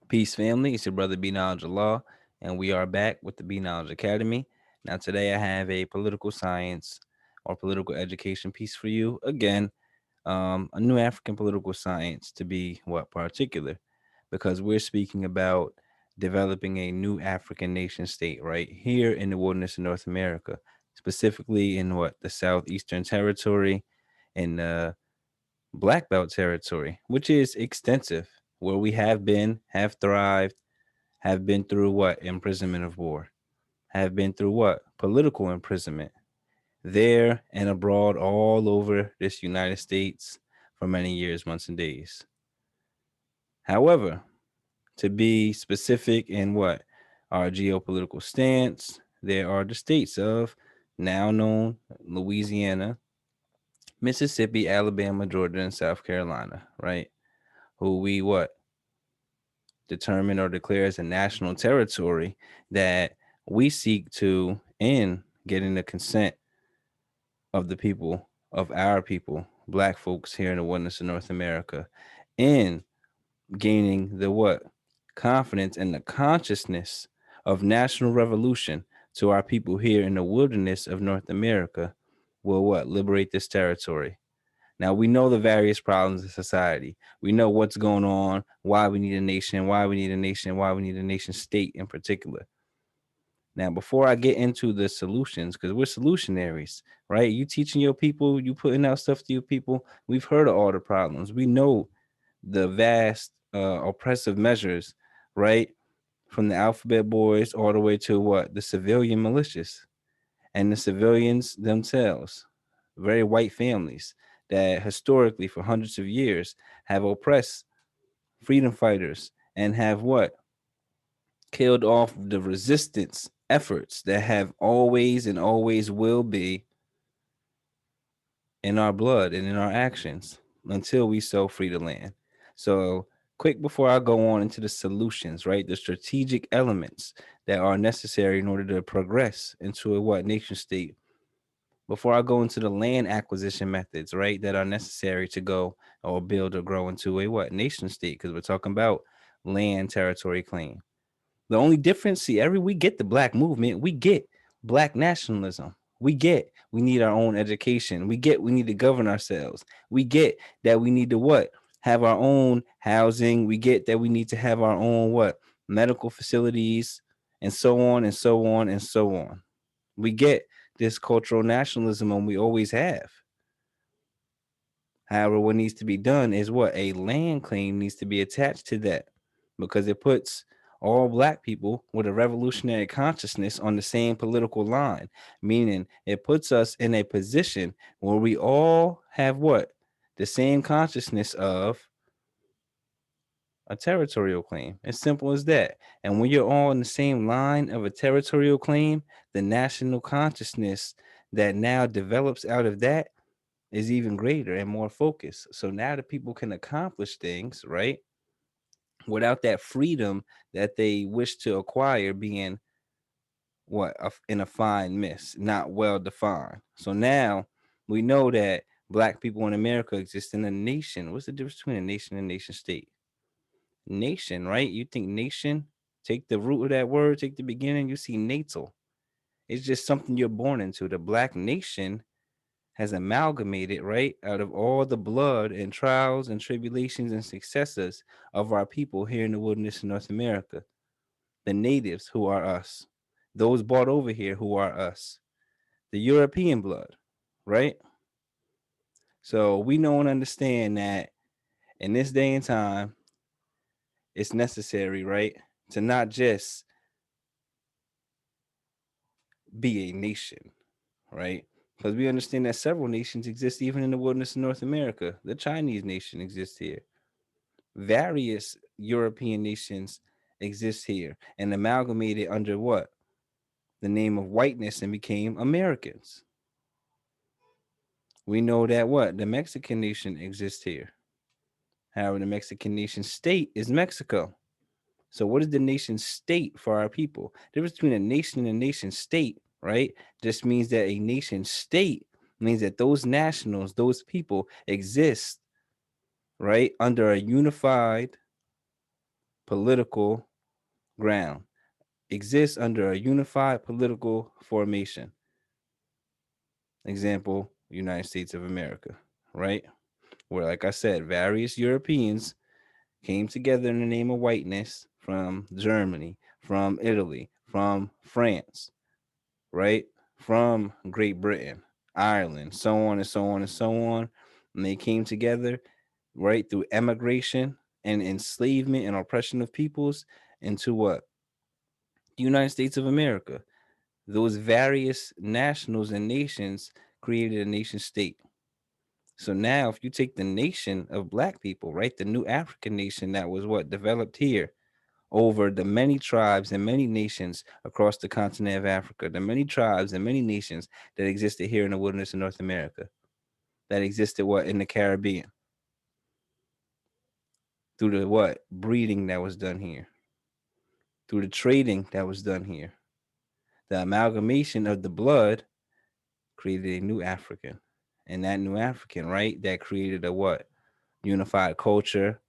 Peace, family. It's your brother B Knowledge of Law, and we are back with the B Knowledge Academy. Now, today I have a political science or political education piece for you. Again, a new African political science to be what particular, because we're speaking about developing a new African nation state right here in the wilderness of North America, specifically in what the Southeastern Territory and Black Belt territory, which is extensive, where we have been, have thrived, have been through what? Imprisonment of war, have been through what? Political imprisonment, there and abroad, all over this United States for many years, months, and days. However, to be specific in what? Our geopolitical stance, there are the states of now known Louisiana, Mississippi, Alabama, Georgia, and South Carolina, right? Who we what? Determine or declare as a national territory that we seek to end getting the consent of the people, of our people, black folks here in the wilderness of North America, in gaining the what? Confidence and the consciousness of national revolution to our people here in the wilderness of North America will what? Liberate this territory. Now we know the various problems of society. We know what's going on, why we need a nation, why we need a nation, why we need a nation state in particular. Now, before I get into the solutions, because we're solutionaries, right? You teaching your people, you putting out stuff to your people. We've heard of all the problems. We know the vast oppressive measures, right? From the alphabet boys all the way to what? The civilian militias and the civilians themselves, very white families that historically for hundreds of years have oppressed freedom fighters and have what? Killed off the resistance efforts that have always and always will be in our blood and in our actions until we so free the land. So, quick before I go on into the solutions, right? The strategic elements that are necessary in order to progress into a what nation state. Before I go into the land acquisition methods, right, that are necessary to go or build or grow into a what nation state, because we're talking about land territory claim. The only difference, see, we get the black movement, we get black nationalism. We need our own education. We need to govern ourselves. We get that we need to what? Have our own housing. We get that we need to have our own what? Medical facilities and so on and so on and so on. We get this cultural nationalism and we always have. However, what needs to be done is what? A land claim needs to be attached to that because it puts all black people with a revolutionary consciousness on the same political line, meaning it puts us in a position where we all have what? The same consciousness of a territorial claim. As simple as that. And when you're all in the same line of a territorial claim, the national consciousness that now develops out of that is even greater and more focused. So now the people can accomplish things, right? Without that freedom that they wish to acquire being what in a fine mist, not well defined. So now we know that black people in America exist in a nation. What's the difference between a nation and nation state? Nation, right? You think nation, take the root of that word, take the beginning, you see natal. It's just something you're born into. The black nation has amalgamated, right, out of all the blood and trials and tribulations and successes of our people here in the wilderness of North America. The natives who are us, those brought over here who are us, the European blood, right? So we know and understand that in this day and time, it's necessary, right, to not just be a nation, right? Because we understand that several nations exist even in the wilderness of North America. The Chinese nation exists here. Various European nations exist here and amalgamated under what? The name of whiteness and became Americans. We know that what? The Mexican nation exists here. However, the Mexican nation state is Mexico. So what is the nation state for our people? The difference between a nation and a nation state, right? Just means that a nation state means that those nationals, those people exist, right, under a unified political ground exists under a unified political formation. Example, United States of America, right? Where, like I said, various Europeans came together in the name of whiteness from Germany, from Italy, from France, right? From Great Britain, Ireland, so on and so on and so on. And they came together, right, through emigration and enslavement and oppression of peoples into what? The United States of America. Those various nationals and nations created a nation state. So now, if you take the nation of black people, right, the new African nation that was what developed here over the many tribes and many nations across the continent of Africa, the many tribes and many nations that existed here in the wilderness of North America, that existed what in the Caribbean, through the what breeding that was done here, through the trading that was done here, the amalgamation of the blood created a new African, and that new African, right, that created a what unified culture,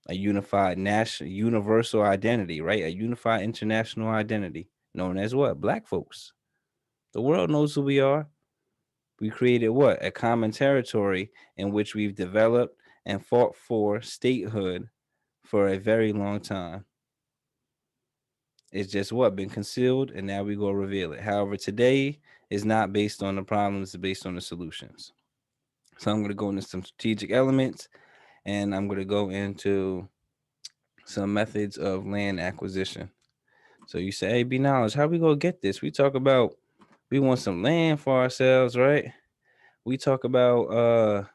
a unified national universal identity, right, a unified international identity known as what black folks. The world knows who we are. We created what? A common territory in which we've developed and fought for statehood for a very long time. It's just what? Been concealed, and now we go reveal it. However, today is not based on the problems, it's based on the solutions. So I'm going to go into some strategic elements, and I'm going to go into some methods of land acquisition. So you say, hey, B Knowledge, how we going to get this? We talk about we want some land for ourselves, right? We talk about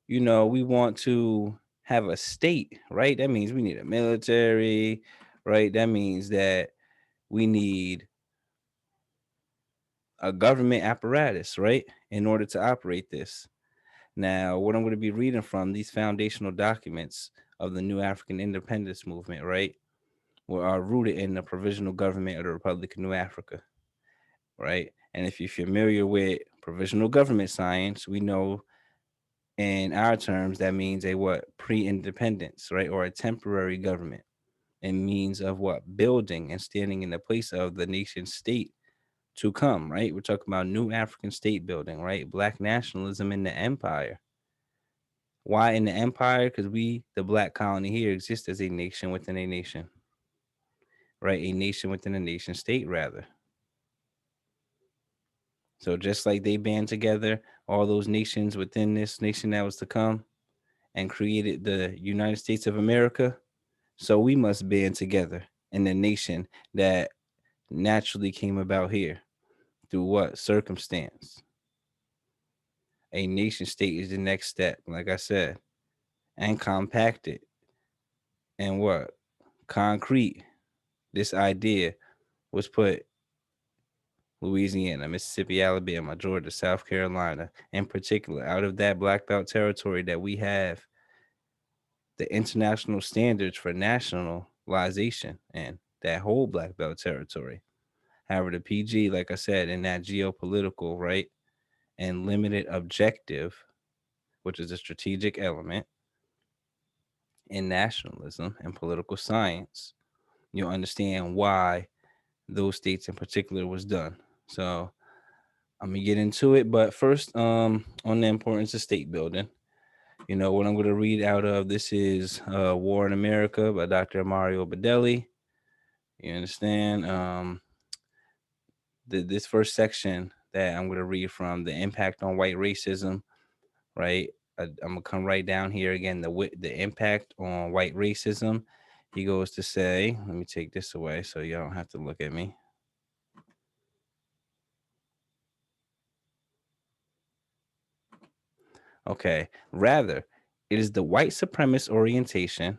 we want to have a state, right? That means we need a military, right? That means that we need a government apparatus, right? In order to operate this. Now, what I'm going to be reading from these foundational documents of the new African independence movement, right? Are rooted in the provisional government of the Republic of New Africa, right? And if you're familiar with provisional government science, we know in our terms that means a what pre-independence, right, or a temporary government. It means of what building and standing in the place of the nation state to come, right? We're talking about new African state building, right? Black nationalism in the empire. Why in the empire? Because we, the black colony here, exist as a nation within a nation, right? A nation within a nation state, rather. So just like they band together, all those nations within this nation that was to come and created the United States of America, so we must band together in the nation that naturally came about here through what circumstance. A nation state is the next step, like I said, and compacted and what concrete. This idea was put Louisiana, Mississippi, Alabama, Georgia, South Carolina, in particular, out of that black belt territory that we have the international standards for nationalization and that whole black belt territory. However, the PG, like I said, in that geopolitical, right, and limited objective, which is a strategic element in nationalism and political science, you'll understand why those states in particular was done. So I'm gonna get into it, but first, on the importance of state building. What I'm gonna read out of this is War in America by Dr. Mario Bedelli. You understand? This first section that I'm gonna read from the impact on white racism, right? I'm gonna come right down here again. The impact on white racism. He goes to say, let me take this away so y'all don't have to look at me. Okay. Rather, it is the white supremacist orientation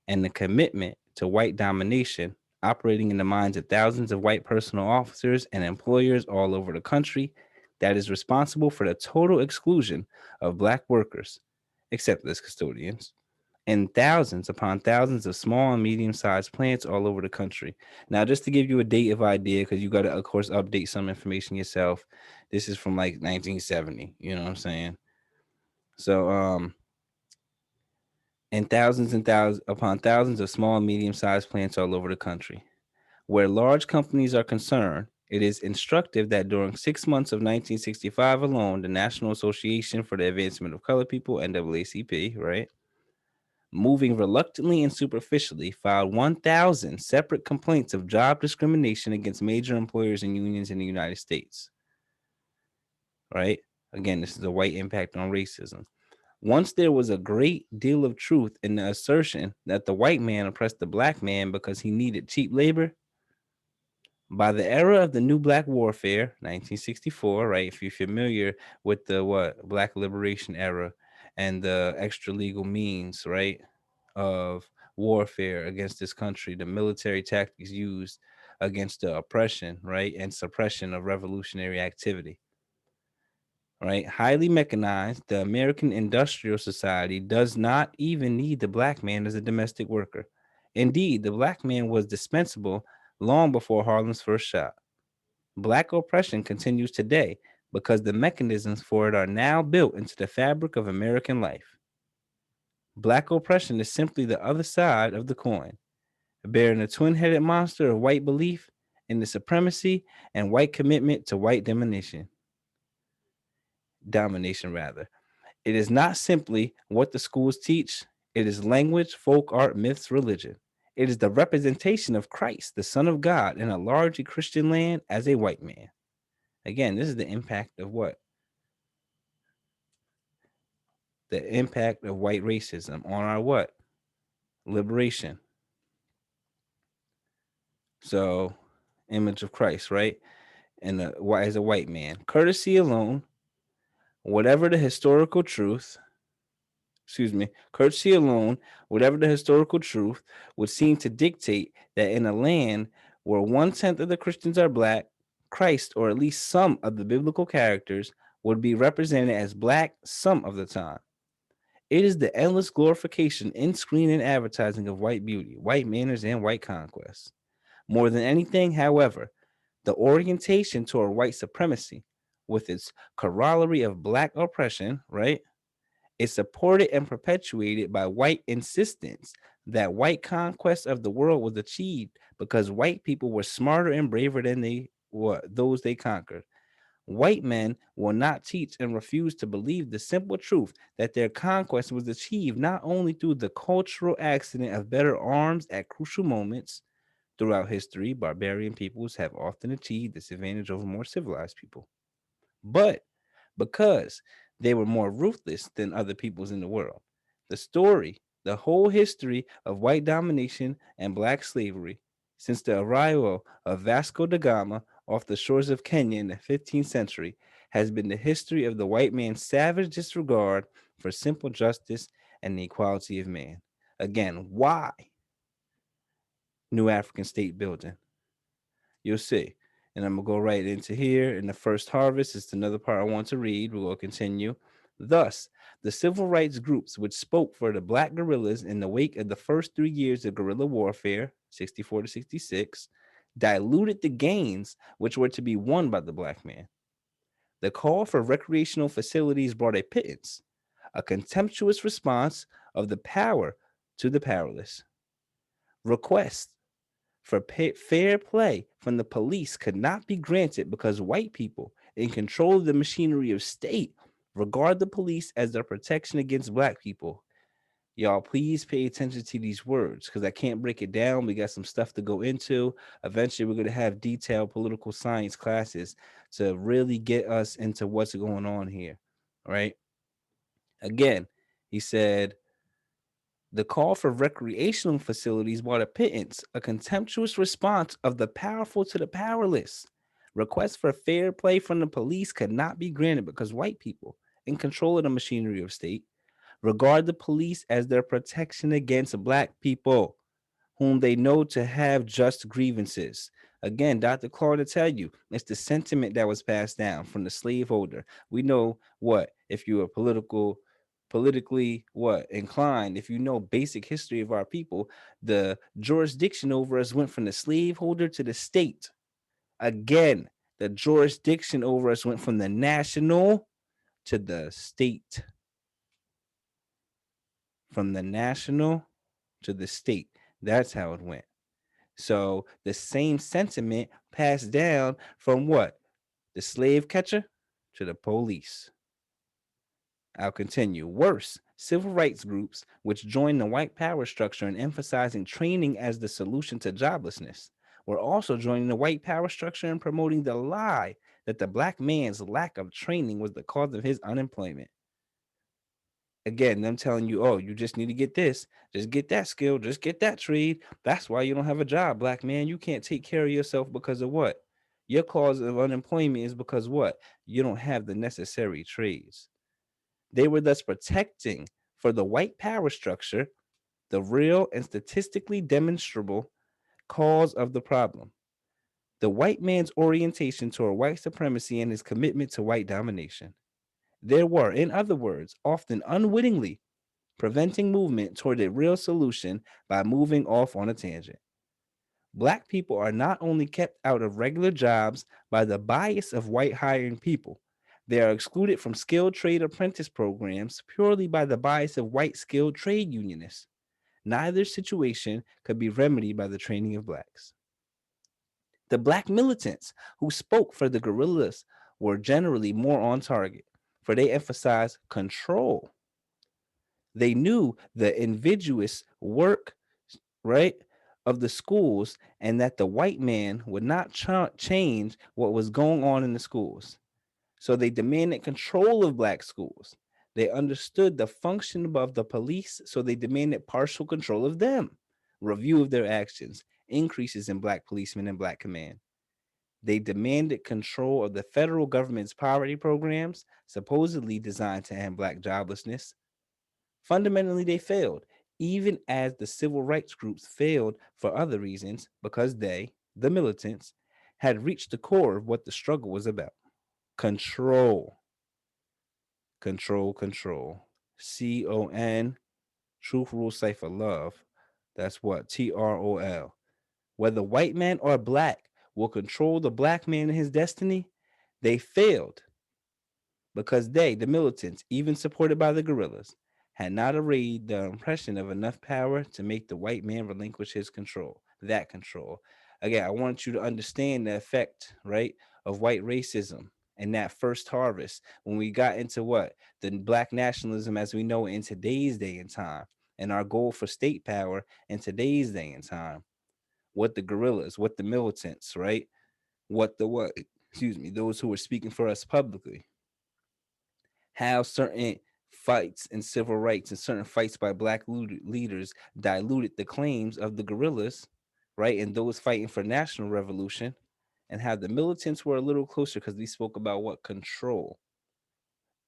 and the commitment to white domination operating in the minds of thousands of white personal officers and employers all over the country that is responsible for the total exclusion of black workers, except as custodians, and thousands upon thousands of small and medium-sized plants all over the country. Now, just to give you a date of idea, because you got to, of course, update some information yourself. This is from like 1970. You know what I'm saying? So, and thousands upon thousands of small and medium-sized plants all over the country. Where large companies are concerned, it is instructive that during 6 months of 1965 alone, the National Association for the Advancement of Colored People, NAACP, right, moving reluctantly and superficially, filed 1,000 separate complaints of job discrimination against major employers and unions in the United States, right? Again, this is a white impact on racism. Once there was a great deal of truth in the assertion that the white man oppressed the black man because he needed cheap labor, by the era of the new black warfare, 1964, right? If you're familiar with the black liberation era and the extra legal means, right, of warfare against this country, the military tactics used against the oppression, right, and suppression of revolutionary activity, right? Highly mechanized, the American industrial society does not even need the black man as a domestic worker. Indeed, the black man was dispensable long before Harlem's first shot. Black oppression continues today because the mechanisms for it are now built into the fabric of American life. Black oppression is simply the other side of the coin, bearing the twin headed monster of white belief in the supremacy and white commitment to white domination rather. It is not simply what the schools teach, it is language, folk art, myths, religion. It is the representation of Christ, the Son of God, in a largely Christian land as a white man. Again, this is the impact of what? The impact of white racism on our what? Liberation. So, image of Christ, right? And as a white man. Courtesy alone, whatever the historical truth, courtesy alone, whatever the historical truth, would seem to dictate that in a land where 1/10 of the Christians are black, Christ, or at least some of the biblical characters, would be represented as black some of the time. It is the endless glorification in screen and advertising of white beauty, white manners, and white conquest. More than anything, however, the orientation toward white supremacy, with its corollary of black oppression, right, is supported and perpetuated by white insistence that white conquest of the world was achieved because white people were smarter and braver than those they conquered. White men will not teach and refuse to believe the simple truth that their conquest was achieved not only through the cultural accident of better arms at crucial moments. Throughout history, barbarian peoples have often achieved this advantage over more civilized people, but because they were more ruthless than other peoples in the world. The whole history of white domination and black slavery since the arrival of Vasco da Gama off the shores of Kenya in the 15th century has been the history of the white man's savage disregard for simple justice and the equality of man. Again, why New African State building? You'll see. And I'm going to go right into here. In the first harvest, it's another part I want to read. We'll continue. Thus, the civil rights groups which spoke for the black guerrillas in the wake of the first 3 years of guerrilla warfare, 64 to 66, diluted the gains which were to be won by the black man. The call for recreational facilities brought a pittance, a contemptuous response of the power to the powerless. Requests for fair play from the police could not be granted because white people in control of the machinery of state regard the police as their protection against black people. Y'all, please pay attention to these words because I can't break it down. We got some stuff to go into. Eventually, we're going to have detailed political science classes to really get us into what's going on here. All right. Again, he said, the call for recreational facilities brought a pittance, a contemptuous response of the powerful to the powerless. Requests for fair play from the police could not be granted because white people, in control of the machinery of state, regard the police as their protection against black people, whom they know to have just grievances. Again, Dr. Clark to tell you, it's the sentiment that was passed down from the slaveholder. We know what, if you are politically inclined, if you know basic history of our people, the jurisdiction over us went from the slaveholder to the state. Again, the jurisdiction over us went from the national to the state. from the national to the state. That's how it went. So the same sentiment passed down from what? The slave catcher to the police. I'll continue. Worse, civil rights groups, which joined the white power structure in emphasizing training as the solution to joblessness, were also joining the white power structure in promoting the lie that the black man's lack of training was the cause of his unemployment. Again, them telling you, oh, you just need to get this, just get that skill, just get that trade. That's why you don't have a job, black man. You can't take care of yourself because of what? Your cause of unemployment is because what? You don't have the necessary trades. They were thus protecting for the white power structure the real and statistically demonstrable cause of the problem, the white man's orientation toward white supremacy and his commitment to white domination. There were, in other words, often unwittingly preventing movement toward a real solution by moving off on a tangent. Black people are not only kept out of regular jobs by the bias of white hiring people, they are excluded from skilled trade apprentice programs purely by the bias of white skilled trade unionists. Neither situation could be remedied by the training of blacks. The black militants who spoke for the guerrillas were generally more on target, for they emphasized control. They knew the invidious work, right, of the schools, and that the white man would not change what was going on in the schools. So they demanded control of black schools. They understood the function of the police, so they demanded partial control of them, review of their actions, increases in black policemen and black command. They demanded control of the federal government's poverty programs, supposedly designed to end black joblessness. Fundamentally, they failed, even as the civil rights groups failed for other reasons because they, the militants, had reached the core of what the struggle was about. Control, control, control. CON, Truth, Rule, Cipher, Love. That's what? TROL. Whether white man or black will control the black man and his destiny, they failed because they, the militants, even supported by the guerrillas, had not arrayed the impression of enough power to make the white man relinquish his control, that control. Again, I want you to understand the effect, right, of white racism and that first harvest when we got into what? The black nationalism as we know it in today's day and time, and our goal for state power in today's day and time. What the guerrillas, what the militants, right? What, excuse me, those who were speaking for us publicly, how certain fights and civil rights and certain fights by black leaders diluted the claims of the guerrillas, right? And those fighting for national revolution, and how the militants were a little closer because we spoke about what? Control.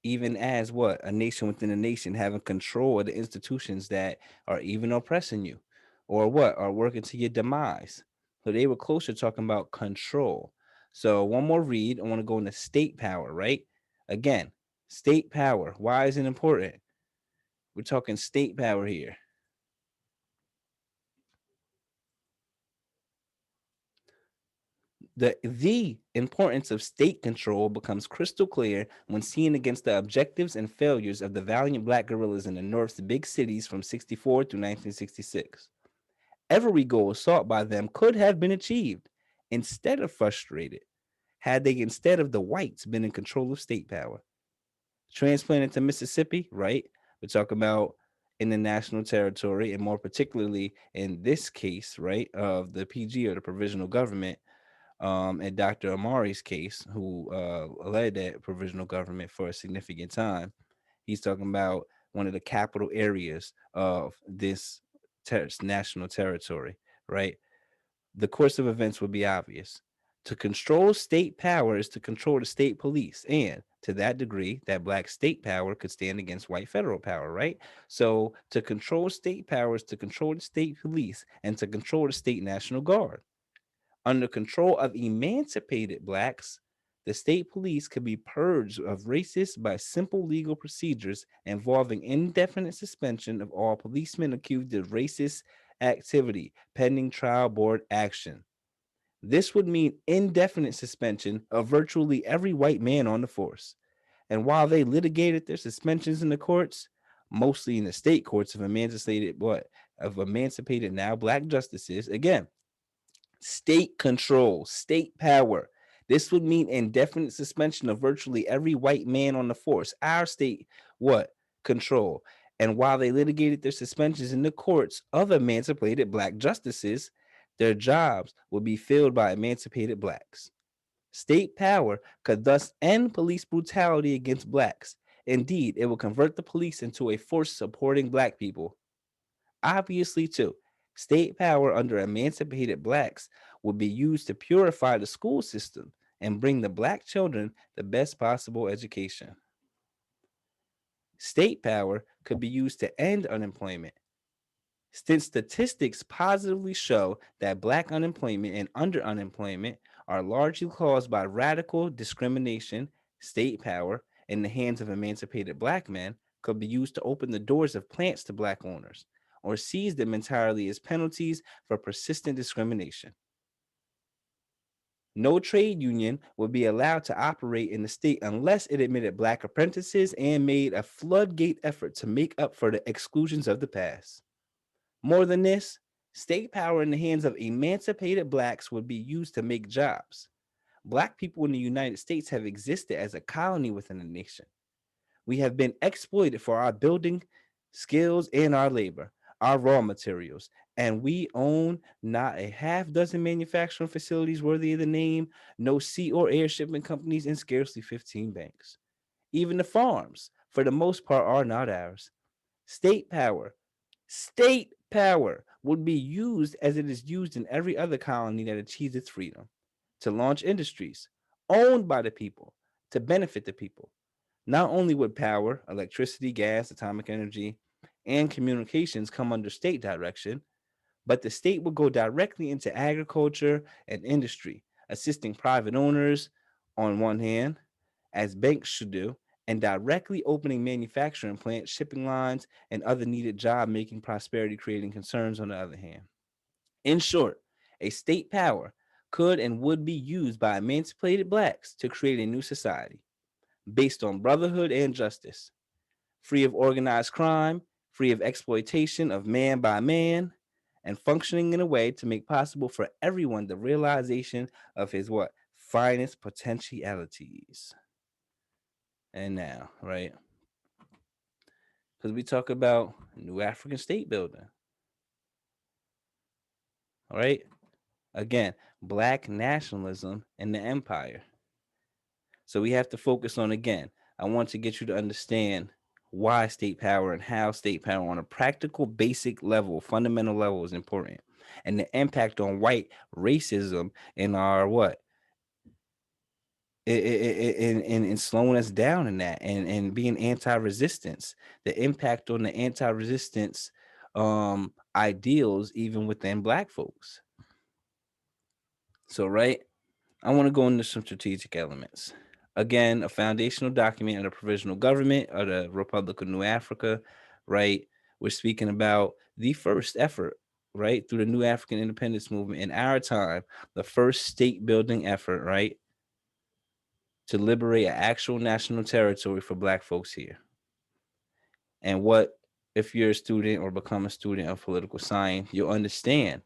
Even as what? A nation within a nation having control of the institutions that are even oppressing you or what? Are working to your demise. So they were closer talking about control. So one more read. I want to go into state power, right? Again, state power. Why is it important? We're talking state power here. The importance of state control becomes crystal clear when seen against the objectives and failures of the valiant black guerrillas in the North's big cities from 64 through 1966. Every goal sought by them could have been achieved instead of frustrated had they instead of the whites been in control of state power. Transplanted to Mississippi, right? We're talking about in the national territory, and more particularly in this case, right, of the PG or the provisional government, and Dr. Amari's case, who led that provisional government for a significant time. He's talking about one of the capital areas of this national territory, right? The course of events would be obvious. To control state power is to control the state police, and to that degree, that black state power could stand against white federal power, right? So, to control state power is to control the state police and to control the state national guard. Under control of emancipated blacks, the state police could be purged of racists by simple legal procedures involving indefinite suspension of all policemen accused of racist activity pending trial board action. This would mean indefinite suspension of virtually every white man on the force. And while they litigated their suspensions in the courts, mostly in the state courts of emancipated now black justices. Again, state control, state power. This would mean indefinite suspension of virtually every white man on the force. Our state, what? Control. And while they litigated their suspensions in the courts of emancipated black justices, their jobs would be filled by emancipated blacks. State power could thus end police brutality against blacks. Indeed, it will convert the police into a force supporting black people. Obviously, too, state power under emancipated blacks would be used to purify the school system and bring the black children the best possible education. State power could be used to end unemployment. Since statistics positively show that black unemployment and underemployment are largely caused by radical discrimination, state power in the hands of emancipated black men could be used to open the doors of plants to black owners or seize them entirely as penalties for persistent discrimination. No trade union would be allowed to operate in the state unless it admitted black apprentices and made a floodgate effort to make up for the exclusions of the past. More than this, state power in the hands of emancipated blacks would be used to make jobs. Black people in the United States have existed as a colony within the nation. We have been exploited for our building skills and our labor, our raw materials, and we own not a half dozen manufacturing facilities worthy of the name, no sea or air shipping companies, and scarcely 15 banks. Even the farms, for the most part, are not ours. State power State power would be used as it is used in every other colony that achieves its freedom to launch industries owned by the people to benefit the people. Not only would power, electricity, gas, atomic energy, and communications come under state direction, but the state would go directly into agriculture and industry, assisting private owners on one hand, as banks should do, and directly opening manufacturing plants, shipping lines, and other needed job making, prosperity creating concerns on the other hand. In short, a state power could and would be used by emancipated blacks to create a new society based on brotherhood and justice, free of organized crime, free of exploitation of man by man, and functioning in a way to make possible for everyone the realization of his what? Finest potentialities. And now, right? Because we talk about new African state building, all right? Again, black nationalism in the empire. So we have to focus on, again, I want to get you to understand why state power and how state power on a practical, basic level, fundamental level is important. And the impact on white racism in our what? In slowing us down in that and being anti-resistance, the impact on the anti-resistance ideals even within black folks. So right, I want to go into some strategic elements. Again, a foundational document of the provisional government of the Republic of New Africa, right? We're speaking about the first effort, right, through the New African Independence Movement in our time, the first state building effort, right, to liberate an actual national territory for black folks here. And what, if you're a student or become a student of political science, you'll understand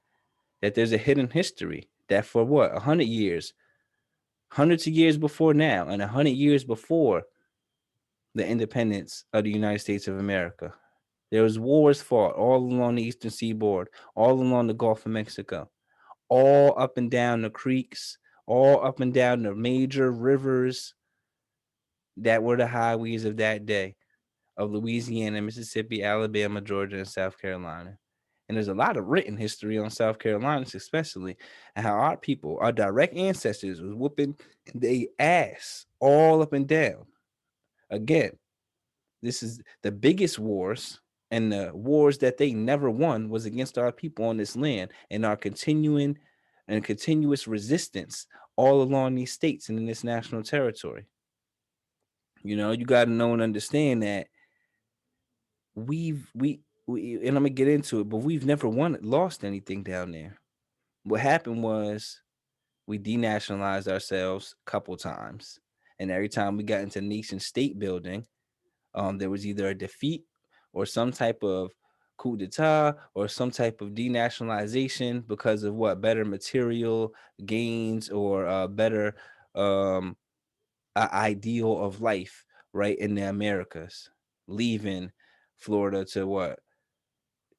that there's a hidden history that for what, 100 years, hundreds of years before now, and 100 years before the independence of the United States of America, there was wars fought all along the eastern seaboard, all along the Gulf of Mexico, all up and down the creeks, all up and down the major rivers that were the highways of that day of Louisiana, Mississippi, Alabama, Georgia, and South Carolina. And there's a lot of written history on South Carolina, especially, and how our people, our direct ancestors, was whooping they ass all up and down. Again, this is the biggest wars, and the wars that they never won was against our people on this land and our continuing and continuous resistance all along these states and in this national territory. You got to know and understand that we've we and I'm gonna get into it, but we've never lost anything down there. What happened was we denationalized ourselves a couple times, and every time we got into nation state building, there was either a defeat or some type of coup d'etat or some type of denationalization because of what better material gains or better um, ideal of life, right, in the Americas, leaving Florida to what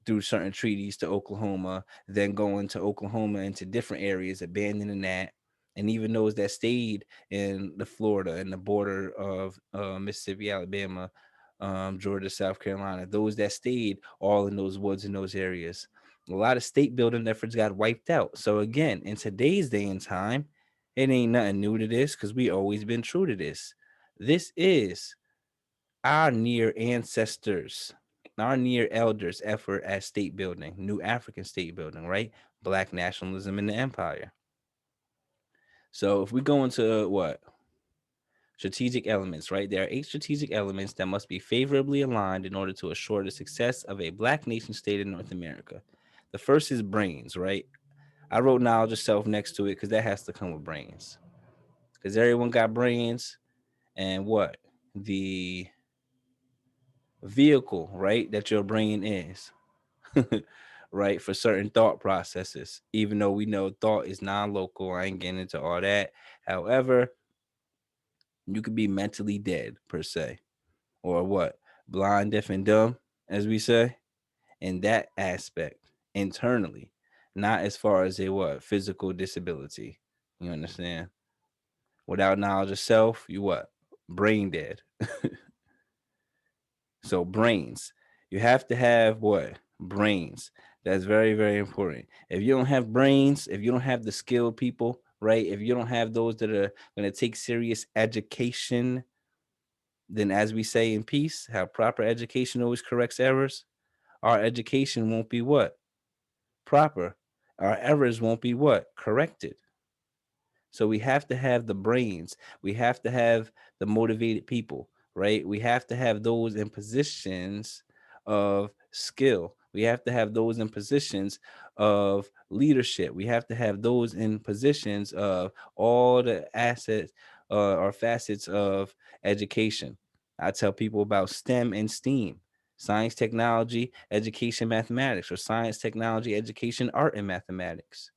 through certain treaties to Oklahoma, then going to Oklahoma into different areas, abandoning that. And even those that stayed in the Florida and the border of Mississippi, Alabama, Georgia, South Carolina, those that stayed all in those woods in those areas. A lot of state building efforts got wiped out. So again, in today's day and time, it ain't nothing new to this because we always been true to this. This is our near ancestors, our near elders' effort at state building, new African state building, right? Black nationalism in the empire. So if we go into what? Strategic elements, right? There are 8 strategic elements that must be favorably aligned in order to assure the success of a black nation state in North America. The first is brains, right? I wrote knowledge of self next to it because that has to come with brains. Because everyone got brains, and what? The vehicle, right, that your brain is. Right, for certain thought processes, even though we know thought is non-local. I ain't getting into all that. However, you could be mentally dead per se, or what, blind, deaf, and dumb, as we say, in that aspect internally, not as far as a what physical disability. You understand? Without knowledge of self, you what, brain dead. So brains. You have to have what? Brains. That's very, very important. If you don't have brains, if you don't have the skilled people, right? If you don't have those that are going to take serious education, then as we say in peace, how proper education always corrects errors, our education won't be what? Proper. Our errors won't be what? Corrected. So we have to have the brains. We have to have the motivated people, right? We have to have those in positions of skill. We have to have those in positions of leadership. We have to have those in positions of all the assets or facets of education. I tell people about STEM and STEAM: science, technology, education, mathematics, or science, technology, education, art, and mathematics.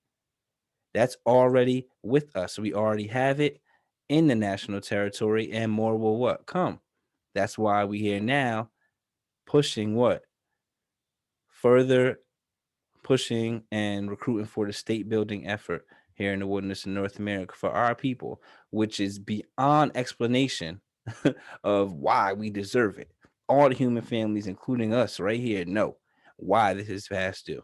That's already with us. We already have it in the national territory, and more will what come. That's why we here now pushing what? Further pushing and recruiting for the state building effort here in the wilderness in North America for our people, which is beyond explanation of why we deserve it. All the human families, including us right here, know why this is past due,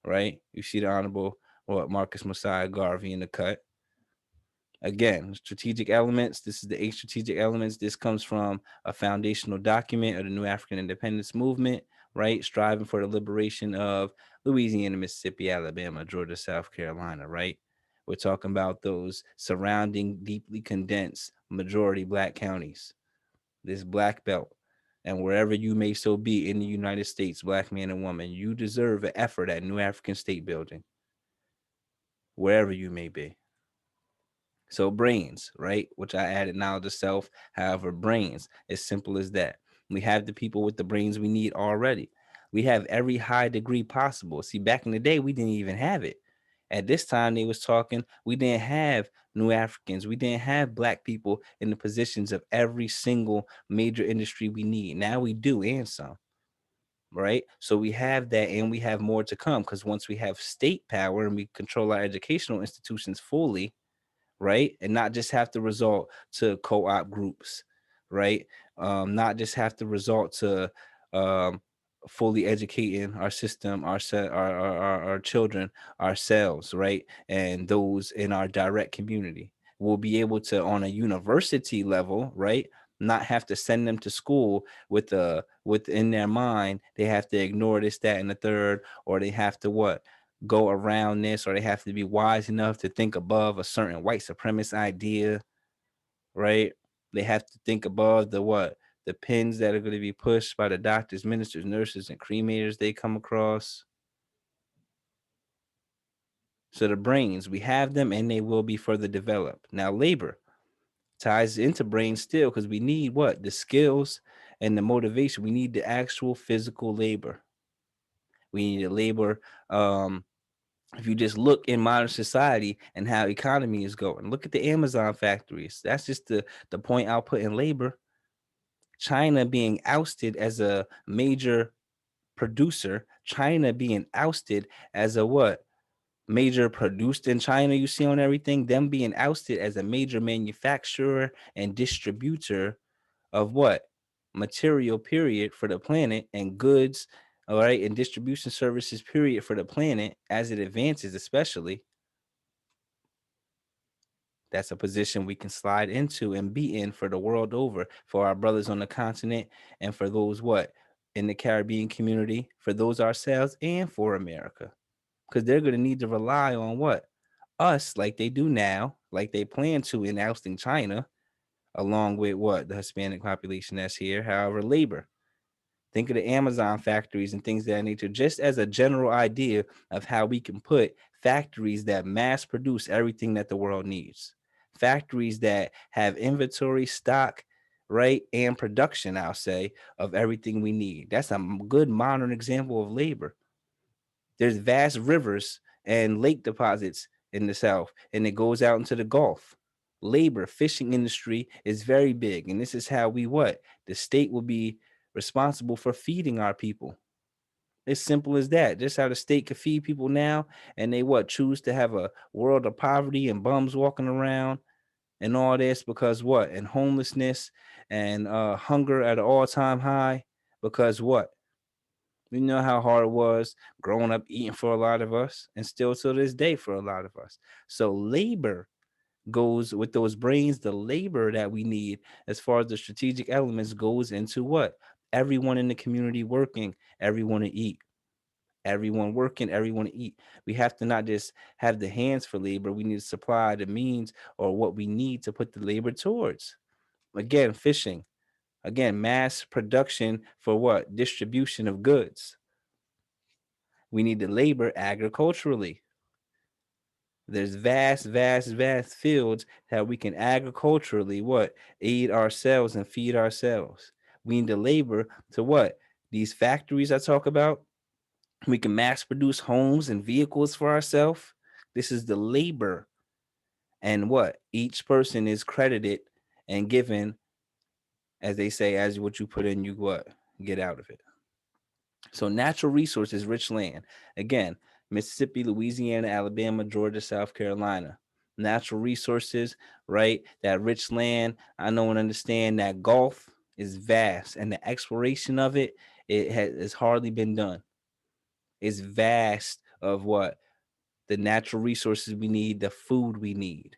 right? You see the Honorable Marcus Messiah Garvey in the cut. Again, strategic elements. This is the 8 strategic elements. This comes from a foundational document of the New African Independence Movement, right? Striving for the liberation of Louisiana, Mississippi, Alabama, Georgia, South Carolina, right? We're talking about those surrounding, deeply condensed majority black counties, this black belt. And wherever you may so be in the United States, black man and woman, you deserve an effort at New African state building, wherever you may be. So brains, right? Which I added now to self. However, brains, as simple as that. We have the people with the brains we need already. We have every high degree possible. See, back in the day, we didn't even have it. At this time, they was talking, we didn't have new Africans. We didn't have black people in the positions of every single major industry we need. Now we do, and some, right? So we have that, and we have more to come, because once we have state power and we control our educational institutions fully, right? And not just have to resort to co-op groups, right? Not just have to resort to um, fully educating our system, our children, ourselves, right? And those in our direct community. We'll be able to, on a university level, right? Not have to send them to school within their mind they have to ignore this, that, and the third, or they have to what, go around this, or they have to be wise enough to think above a certain white supremacist idea, right? They have to think above the what? The pins that are going to be pushed by the doctors, ministers, nurses, and cremators they come across. So the brains, we have them, and they will be further developed. Now, labor ties into brain still, because we need what? The skills and the motivation. We need the actual physical labor. We need the labor. If you just look in modern society and how economy is going, look at the Amazon factories. That's just the point I'll put in labor. China being ousted as a major producer, China being ousted as a what? Major produced in China, you see on everything, them being ousted as a major manufacturer and distributor of what? Material, period, for the planet, and goods, all right, and distribution services, period, for the planet as it advances, especially. That's a position we can slide into and be in for the world over, for our brothers on the continent, and for those what? In the Caribbean community, for those ourselves, and for America. Because they're going to need to rely on what? Us, like they do now, like they plan to in ousting China, along with what? The Hispanic population that's here, however, labor. Think of the Amazon factories and things of that nature, just as a general idea of how we can put factories that mass produce everything that the world needs. Factories that have inventory, stock, right, and production, I'll say, of everything we need. That's a good modern example of labor. There's vast rivers and lake deposits in the South, and it goes out into the Gulf. Labor, fishing industry is very big, and this is how we what? The state will be responsible for feeding our people. It's simple as that. Just how the state could feed people now, and they what? Choose to have a world of poverty and bums walking around and all this because what? And homelessness and hunger at an all-time high because what? We know how hard it was growing up eating for a lot of us, and still to this day for a lot of us. So labor goes with those brains. The labor that we need as far as the strategic elements goes into what? Everyone in the community working, everyone to eat. Everyone working, everyone to eat. We have to not just have the hands for labor. We need to supply the means or what we need to put the labor towards. Again, fishing. Again, mass production for what? Distribution of goods. We need to labor agriculturally. There's vast fields that we can agriculturally what? Aid ourselves and feed ourselves. We need to labor to what? These factories I talk about. We can mass produce homes and vehicles for ourselves. This is the labor. And what? Each person is credited and given, as they say, as what you put in, you what? Get out of it. So natural resources, rich land. Again, Mississippi, Louisiana, Alabama, Georgia, South Carolina. Natural resources, right? That rich land. I know and understand that Gulf is vast, and the exploration of it has hardly been done. It's vast of what? The natural resources we need, the food we need.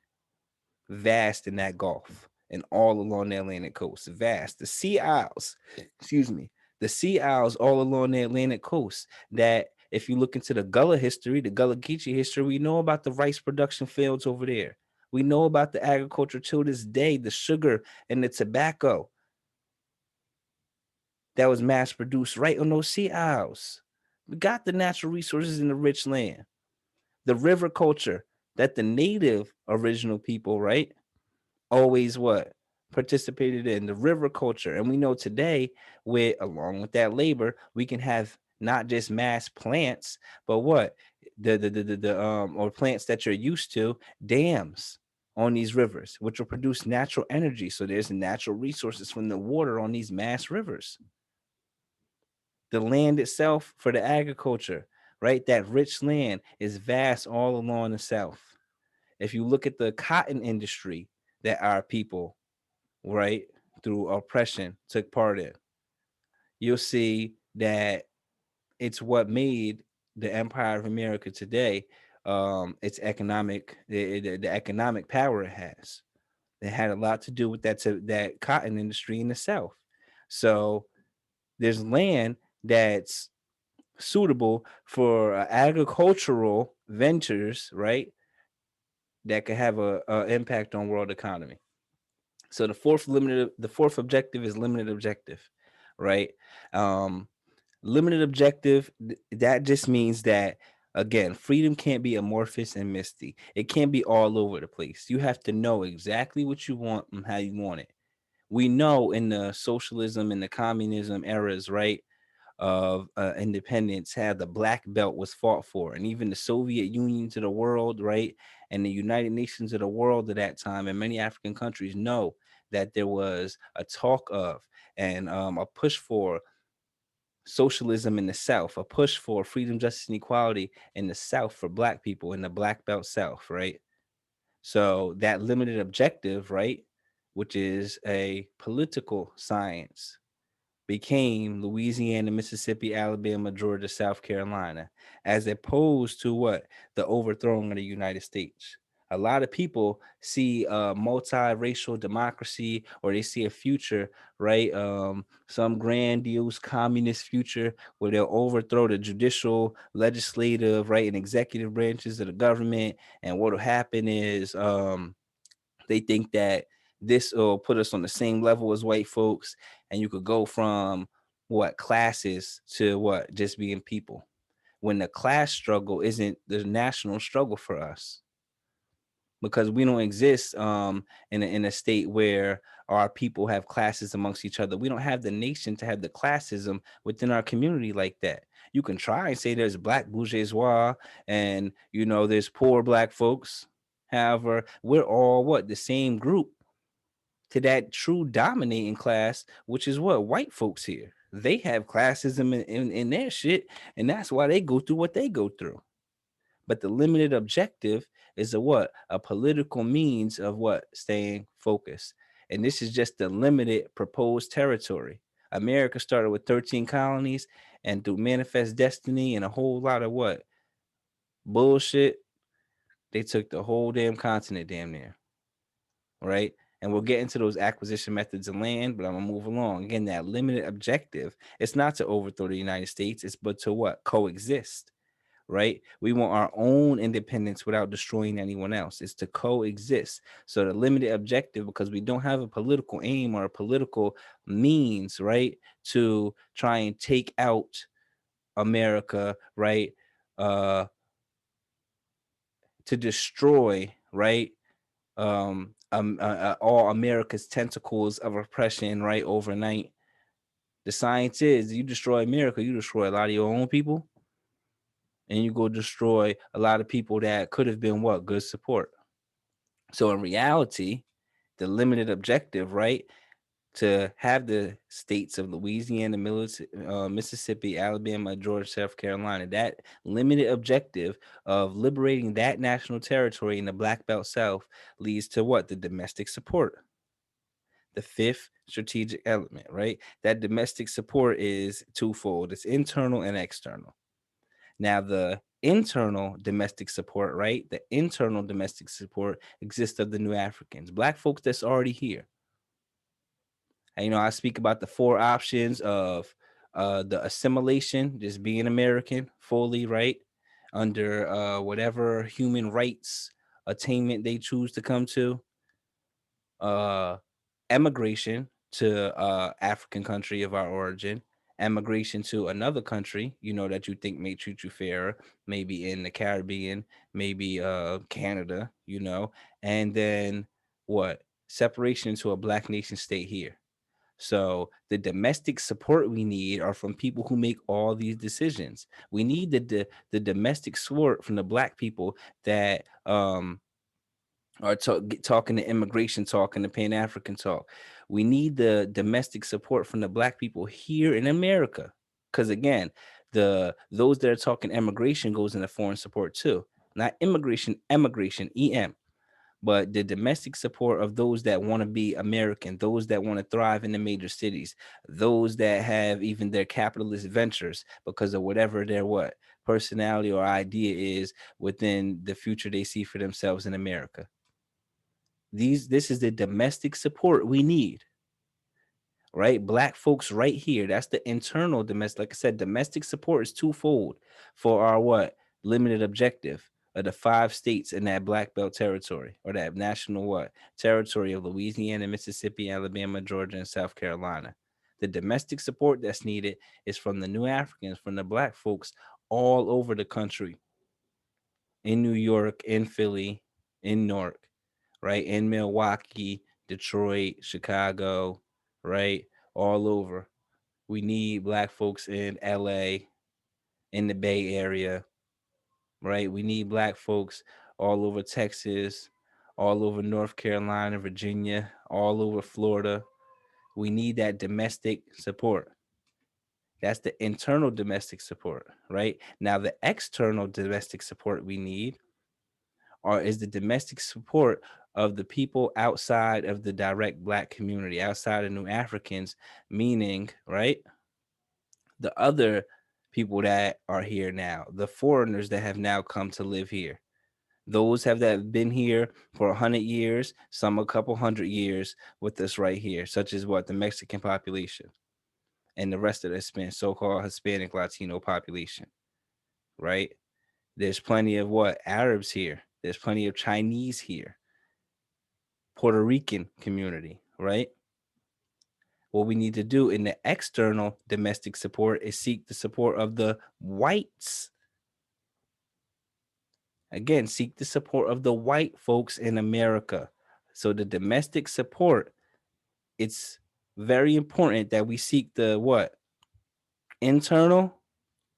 Vast in that Gulf and all along the Atlantic coast. Vast. The sea isles, excuse me, the sea isles all along the Atlantic coast. That if you look into the Gullah history, the Gullah Geechee history, we know about the rice production fields over there. We know about the agriculture till this day, the sugar and the tobacco that was mass produced right on those sea isles. We got the natural resources in the rich land. The river culture that the native original people, right, always what? Participated in the river culture. And we know today, with along with that labor, we can have not just mass plants, but what? The or plants that you're used to, dams on these rivers, which will produce natural energy. So there's natural resources from the water on these mass rivers. The land itself for the agriculture, right? That rich land is vast all along the South. If you look at the cotton industry that our people, right, through oppression took part in, you'll see that it's what made the Empire of America today, its economic, the economic power it has. It had a lot to do with that cotton industry in the South. So there's land that's suitable for agricultural ventures, right? That could have a impact on world economy. So the fourth objective is limited objective, right? Um, Limited objective, that just means that again, freedom can't be amorphous and misty. It can't be all over the place. You have to know exactly what you want and how you want it. We know in the socialism and the communism eras, right, of independence, how the black belt was fought for, and even the Soviet Union to the world, right, and the United Nations of the world at that time, and many African countries know that there was a talk of and a push for socialism in the South, a push for freedom, justice, and equality in the South for black people in the black belt South, right? So that limited objective, right, which is a political science, became Louisiana, Mississippi, Alabama, Georgia, South Carolina, as opposed to what? The overthrowing of the United States. A lot of people see a multiracial democracy, or they see a future, right? Some grandiose communist future where they'll overthrow the judicial, legislative, right, and executive branches of the government. And what'll happen is they think that this will put us on the same level as white folks, and you could go from what classes to what just being people. When the class struggle isn't the national struggle for us, because we don't exist in a state where our people have classes amongst each other. We don't have the nation to have the classism within our community like that. You can try and say there's black bourgeois and there's poor black folks. However, we're all what? The same group to that true dominating class, which is what white folks here. They have classism in their shit, and that's why they go through what they go through. But the limited objective is a what? A political means of what? Staying focused. And this is just the limited proposed territory. America started with 13 colonies, and through manifest destiny and a whole lot of what? Bullshit, they took the whole damn continent damn near. Right? And we'll get into those acquisition methods of land, but I'm gonna move along. Again, that limited objective, it's not to overthrow the United States, it's but to what? Coexist. Right? We want our own independence without destroying anyone else. It's to coexist. So the limited objective, because we don't have a political aim or a political means, right, to try and take out America, right, uh, to destroy, right, all America's tentacles of oppression, right, overnight. The science is you destroy America, you destroy a lot of your own people, and you go destroy a lot of people that could have been what? Good support. So in reality, the limited objective, right, to have the states of Louisiana, Mississippi, Alabama, Georgia, South Carolina, that limited objective of liberating that national territory in the Black Belt South leads to what? The domestic support. The fifth strategic element, right? That domestic support is twofold. It's internal and external. Now, the internal domestic support, right? The internal domestic support exists of the new Africans, black folks that's already here. And, I speak about the four options of the assimilation, just being American fully, right? Under whatever human rights attainment they choose to come to. Emigration to African country of our origin, emigration to another country, that you think may treat you fairer, maybe in the Caribbean, maybe Canada, and then what? Separation to a black nation state here. So the domestic support we need are from people who make all these decisions. We need the domestic support from the black people that or talking to immigration talk and the Pan African talk. We need the domestic support from the black people here in America, because again, those that are talking immigration goes into foreign support too, not immigration, emigration, but the domestic support of those that want to be American, those that want to thrive in the major cities, those that have even their capitalist ventures because of whatever their what personality or idea is within the future they see for themselves in America. This is the domestic support we need, right? Black folks right here. That's the internal domestic. Like I said, domestic support is twofold for our what? Limited objective of the 5 states in that black belt territory, or that national what? Territory of Louisiana, Mississippi, Alabama, Georgia, and South Carolina. The domestic support that's needed is from the new Africans, from the black folks all over the country, in New York, in Philly, in Newark, right? In Milwaukee, Detroit, Chicago, right? All over. We need black folks in LA, in the Bay Area, right? We need black folks all over Texas, all over North Carolina, Virginia, all over Florida. We need that domestic support. That's the internal domestic support, right? Now, the external domestic support we need is the domestic support of the people outside of the direct black community, outside of New Africans, meaning, right, the other people that are here now, the foreigners that have now come to live here. Those that have been here for 100 years, some a couple hundred years with us right here, such as what the Mexican population and the rest of the so-called Hispanic Latino population, right? There's plenty of what Arabs here. There's plenty of Chinese here, Puerto Rican community, right? What we need to do in the external domestic support is seek the support of the whites. Again, seek the support of the white folks in America. So the domestic support, it's very important that we seek the what? Internal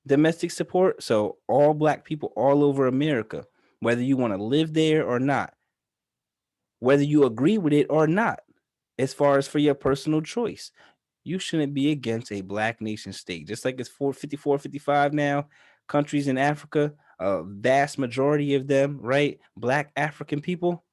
domestic support. So all black people all over America, whether you want to live there or not, whether you agree with it or not, as far as for your personal choice. You shouldn't be against a black nation state. Just like it's 454, 55 now, countries in Africa, a vast majority of them, right? Black African people.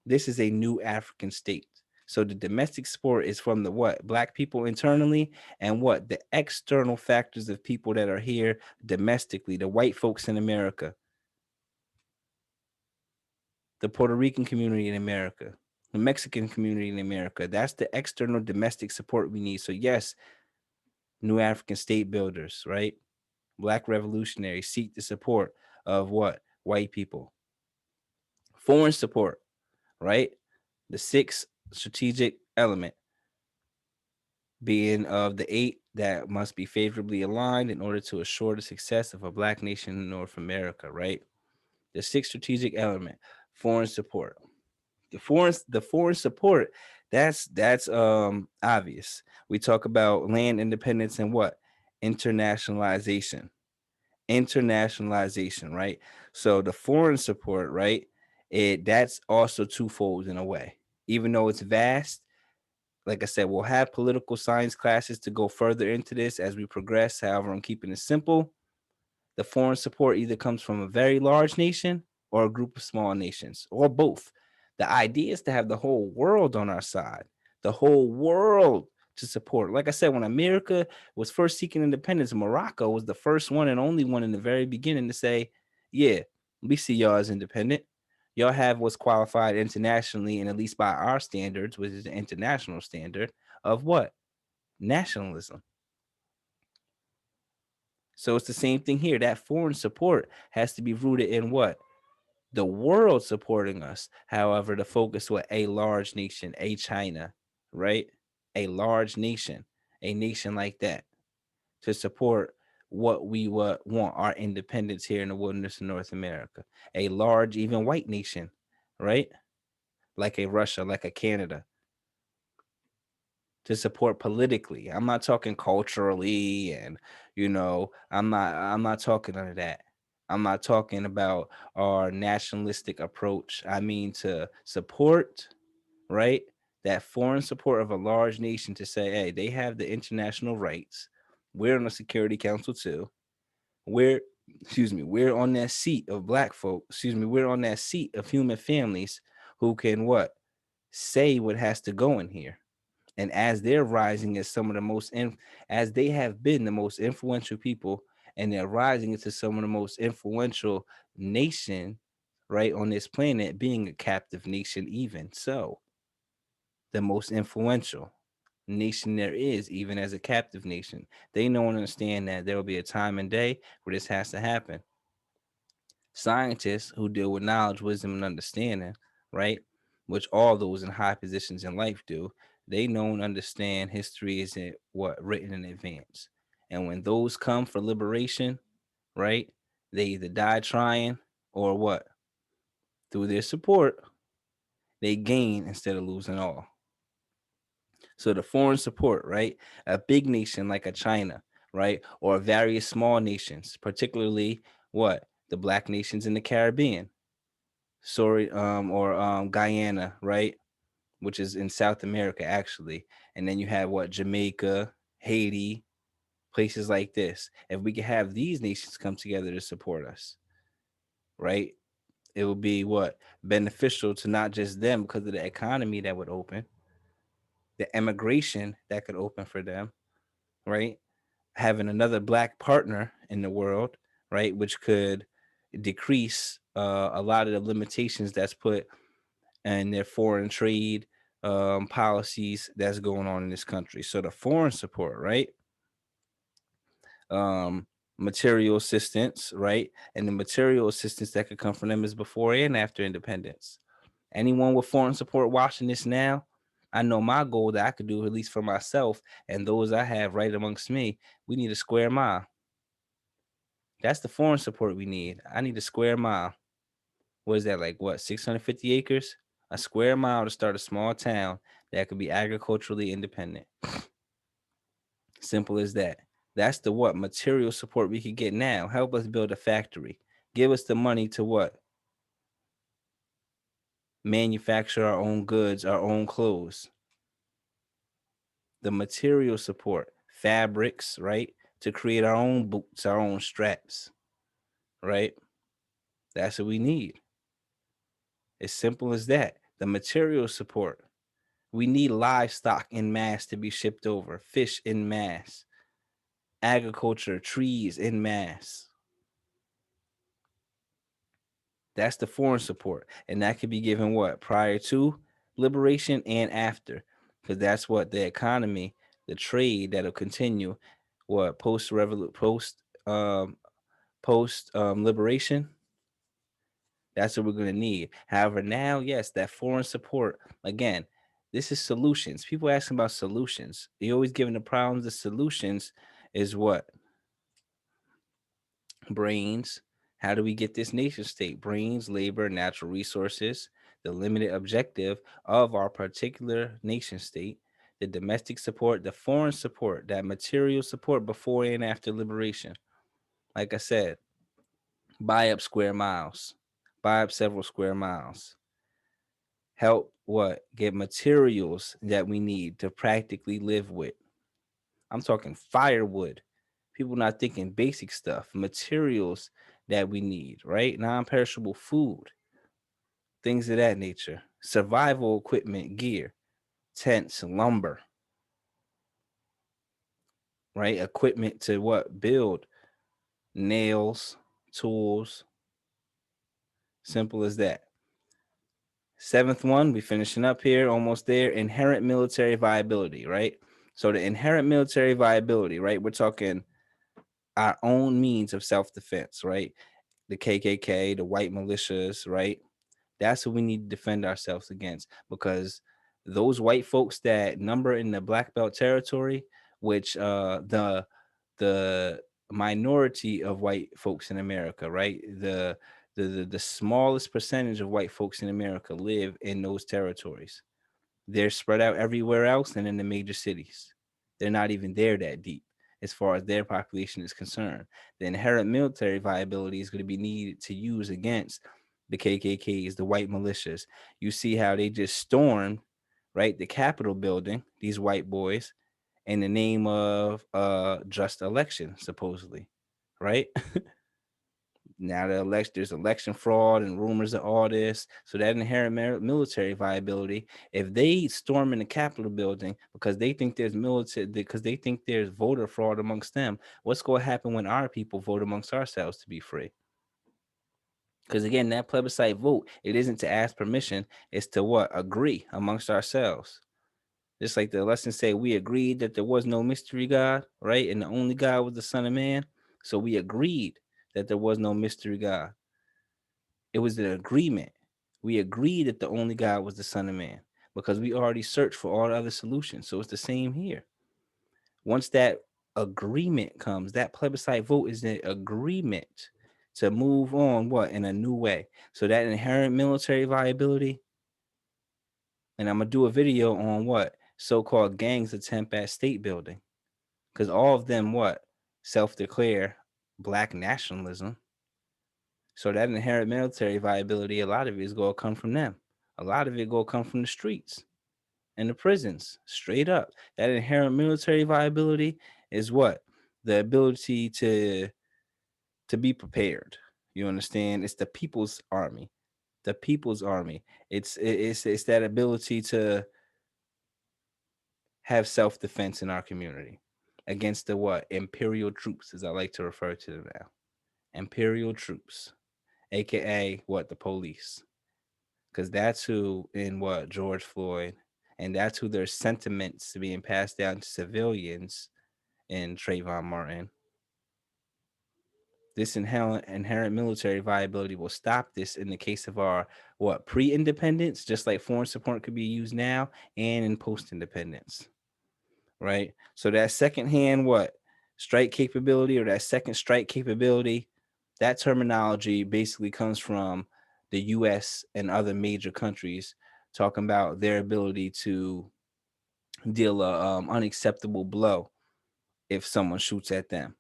This is a new African state. So the domestic support is from the what? Black people internally, and what? The external factors of people that are here domestically, the white folks in America, the Puerto Rican community in America, the Mexican community in America. That's the external domestic support we need. So yes, new African state builders, right? Black revolutionaries seek the support of what? White people. Foreign support, right? The sixth strategic element being of the eight that must be favorably aligned in order to assure the success of a black nation in North America, right? The sixth strategic element, foreign support. The foreign support, that's obvious. We talk about land independence and what? Internationalization. Internationalization, right? So the foreign support, right? That's also twofold in a way. Even though it's vast, like I said, we'll have political science classes to go further into this as we progress. However, I'm keeping it simple. The foreign support either comes from a very large nation or a group of small nations, or both. The idea is to have the whole world on our side, the whole world to support. Like I said, when America was first seeking independence, Morocco was the first one and only one in the very beginning to say, yeah, we see y'all as independent. Y'all have what's qualified internationally, and at least by our standards, which is the international standard of what? Nationalism. So it's the same thing here. That foreign support has to be rooted in what? The world supporting us. However, the focus was a large nation, a China, right? A large nation, a nation like that to support what we want, our independence here in the wilderness of North America. A large, even white nation, right? Like a Russia, like a Canada, to support politically. I'm not talking culturally, and I'm not talking none of that. I'm not talking about our nationalistic approach. I mean to support, right? That foreign support of a large nation to say, hey, they have the international rights. We're on the Security Council too. We're we're on that seat of black folk. We're on that seat of human families who can what? Say what has to go in here. And as they're rising as some of the as they have been the most influential people, and they're rising into some of the most influential nation, right, on this planet, being a captive nation, even so, the most influential nation there is, even as a captive nation. They know and understand that there will be a time and day where this has to happen. Scientists who deal with knowledge, wisdom, and understanding, right? Which all those in high positions in life do. They know and understand history isn't what written in advance. And when those come for liberation, right? They either die trying or what? Through their support, they gain instead of losing all. So the foreign support, right? A big nation like a China, right? Or various small nations, particularly what? The black nations in the Caribbean. Sorry, or Guyana, right? Which is in South America actually. And then you have what? Jamaica, Haiti, places like this. If we could have these nations come together to support us, right? It would be what? Beneficial to not just them because of the economy that would open, the immigration that could open for them, right? Having another black partner in the world, right, which could decrease a lot of the limitations that's put in their foreign trade policies that's going on in this country. So the foreign support, right, um, material assistance, right, and the material assistance that could come from them is before and after independence. Anyone with foreign support watching this now, I know my goal that I could do, at least for myself and those I have right amongst me. We need a square mile. That's the foreign support we need. I need a square mile. What is that, like what, 650 acres? A square mile to start a small town that could be agriculturally independent. Simple as that. That's the what material support we could get now. Help us build a factory. Give us the money to what? Manufacture our own goods, our own clothes. The material support, fabrics, right? To create our own boots, our own straps, right? That's what we need. As simple as that. The material support. We need livestock in mass to be shipped over, fish in mass, agriculture, trees in mass. That's the foreign support. And that could be given what? Prior to liberation and after. Because that's what the economy, the trade that'll continue, what post liberation. That's what we're gonna need. However, now, yes, that foreign support, again, this is solutions. People asking about solutions. You always giving the problems. The solutions is what? Brains. How do we get this nation state? Brains, labor, natural resources, the limited objective of our particular nation state, the domestic support, the foreign support, that material support before and after liberation. Like I said, buy up square miles, buy up several square miles. Help what? Get materials that we need to practically live with. I'm talking firewood. People not thinking basic stuff, materials that we need, right? Non-perishable food, things of that nature. Survival equipment, gear, tents, lumber, right? Equipment to what? Build, nails, tools. Simple as that. Seventh one, we finishing up here, almost there. Inherent military viability, right? So the inherent military viability, right? We're talking our own means of self-defense, right? The KKK, the white militias, right? That's what we need to defend ourselves against, because those white folks that number in the black belt territory, which the minority of white folks in America, right? The smallest percentage of white folks in America live in those territories. They're spread out everywhere else and in the major cities. They're not even there that deep as far as their population is concerned. The inherent military viability is going to be needed to use against the KKKs, the white militias. You see how they just stormed, right, the Capitol building, these white boys, in the name of just election, supposedly, right? Now there's election fraud and rumors of all this. So that inherent military viability, if they storm in the Capitol building because they think there's military, because they think there's voter fraud amongst them, what's going to happen when our people vote amongst ourselves to be free? Because again, that plebiscite vote, it isn't to ask permission, it's to what? Agree amongst ourselves. Just like the lesson say, we agreed that there was no mystery God, right? And the only God was the Son of Man. So we agreed that there was no mystery God. It was an agreement. We agreed that the only God was the Son of Man, because we already searched for all the other solutions. So it's the same here. Once that agreement comes, that plebiscite vote is an agreement to move on what? In a new way. So that inherent military viability, And I'm gonna do a video on what so-called gangs attempt at state building, because all of them what self-declare black nationalism. So that inherent military viability, a lot of it is gonna come from them. A lot of it gonna come from the streets and the prisons, straight up. That inherent military viability is what the ability to be prepared. You understand? It's the people's army. The people's army. It's that ability to have self-defense in our community against the what imperial troops, as I like to refer to them now. Imperial troops, aka what the police, because that's who in what George Floyd, and that's who their sentiments being passed down to civilians in Trayvon Martin. This inherent military viability will stop this in the case of our what pre-independence, just like foreign support could be used now, and in post-independence, right? So that second hand what strike capability, or that second strike capability, that terminology basically comes from the U.S. and other major countries talking about their ability to deal a unacceptable blow if someone shoots at them.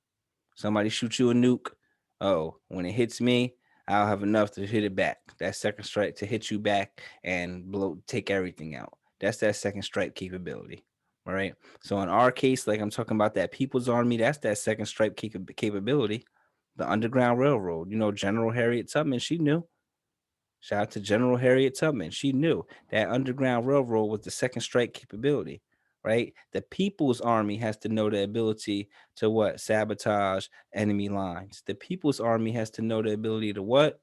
Somebody shoots you a nuke. Oh, when it hits me, I'll have enough to hit it back. That second strike to hit you back and take everything out. That's that second strike capability. All right. So in our case, like I'm talking about that People's Army, that's that second strike capability. The Underground Railroad. General Harriet Tubman, she knew. Shout out to General Harriet Tubman. She knew that Underground Railroad was the second strike capability, right? The People's Army has to know the ability to what? Sabotage enemy lines. The People's Army has to know the ability to what?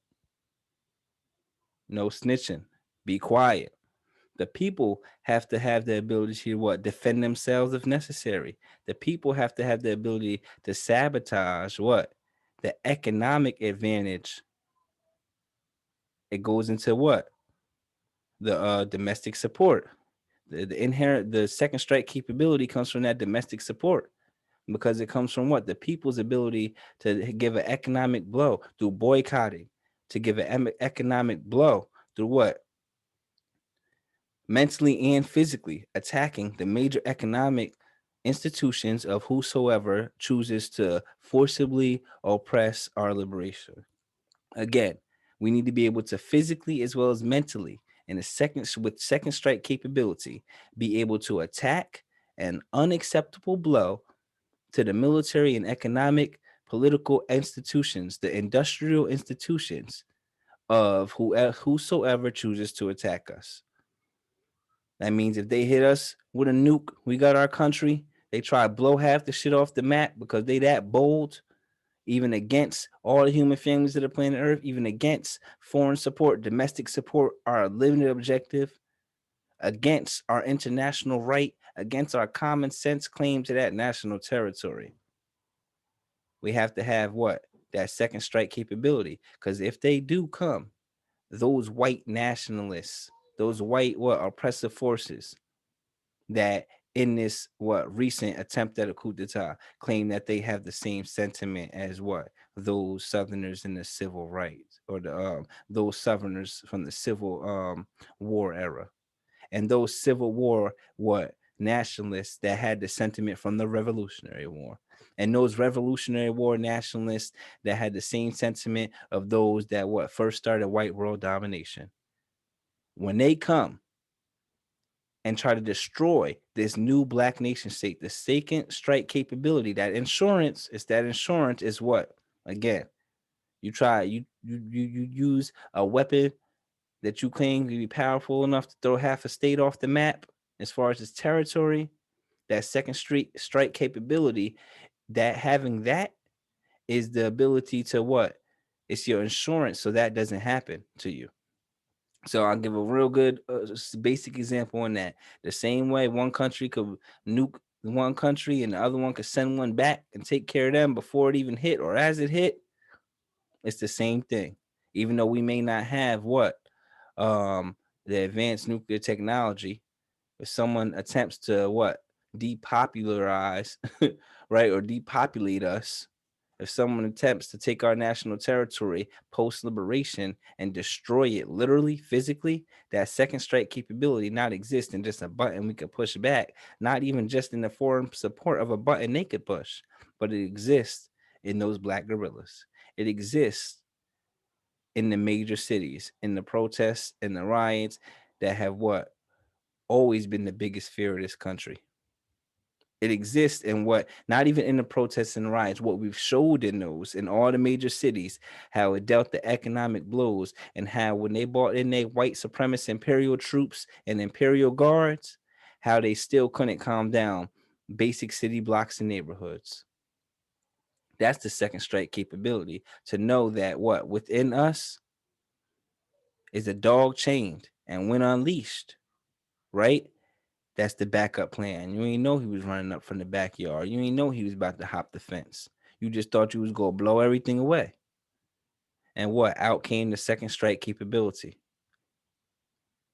No snitching. Be quiet. The people have to have the ability to what? Defend themselves if necessary. The people have to have the ability to sabotage what? The economic advantage. It goes into what? The domestic support. The second strike capability comes from that domestic support, because it comes from what? The people's ability to give an economic blow through boycotting, to give an economic blow through what? Mentally and physically attacking the major economic institutions of whosoever chooses to forcibly oppress our liberation. Again, we need to be able to physically as well as mentally, in a second with second strike capability, be able to attack an unacceptable blow to the military and economic political institutions, the industrial institutions of whosoever chooses to attack us. That means if they hit us with a nuke, we got our country. They try to blow half the shit off the map because they that bold, even against all the human families that are planet Earth, even against foreign support, domestic support, our limited objective, against our international right, against our common sense claim to that national territory. We have to have what? That second strike capability. Because if they do come, those white nationalists, those white what oppressive forces that in this what recent attempt at a coup d'etat claim that they have the same sentiment as what those southerners in the civil rights, or the those southerners from the civil war era, and those civil war what nationalists that had the sentiment from the revolutionary war, and those revolutionary war nationalists that had the same sentiment of those that what first started white world domination. When they come and try to destroy this new black nation state, the second strike capability, that insurance is what? Again, you use a weapon that you claim to be powerful enough to throw half a state off the map as far as its territory. That second strike capability, that having that is the ability to what? It's your insurance, so that doesn't happen to you. So I'll give a real good basic example on that. The same way one country could nuke one country and the other one could send one back and take care of them before it even hit or as it hit, it's the same thing. Even though we may not have what? The advanced nuclear technology, if someone attempts to what? Depopularize, right? Or depopulate us If someone attempts to take our national territory post liberation and destroy it literally, physically, that second strike capability not exist in just a button we could push back, not even just in the foreign support of a button they could push, but it exists in those black guerrillas. It exists in the major cities, in the protests and the riots that have what always been the biggest fear of this country. It exists in what, not even in the protests and riots, what we've showed in those in all the major cities, how it dealt the economic blows, and how when they brought in their white supremacist imperial troops and imperial guards, how they still couldn't calm down basic city blocks and neighborhoods. That's the second strike capability, to know that what within us is a dog chained, and when unleashed, right? That's the backup plan. You ain't know he was running up from the backyard. You ain't know he was about to hop the fence. You just thought you was gonna blow everything away. And what? Out came the second strike capability.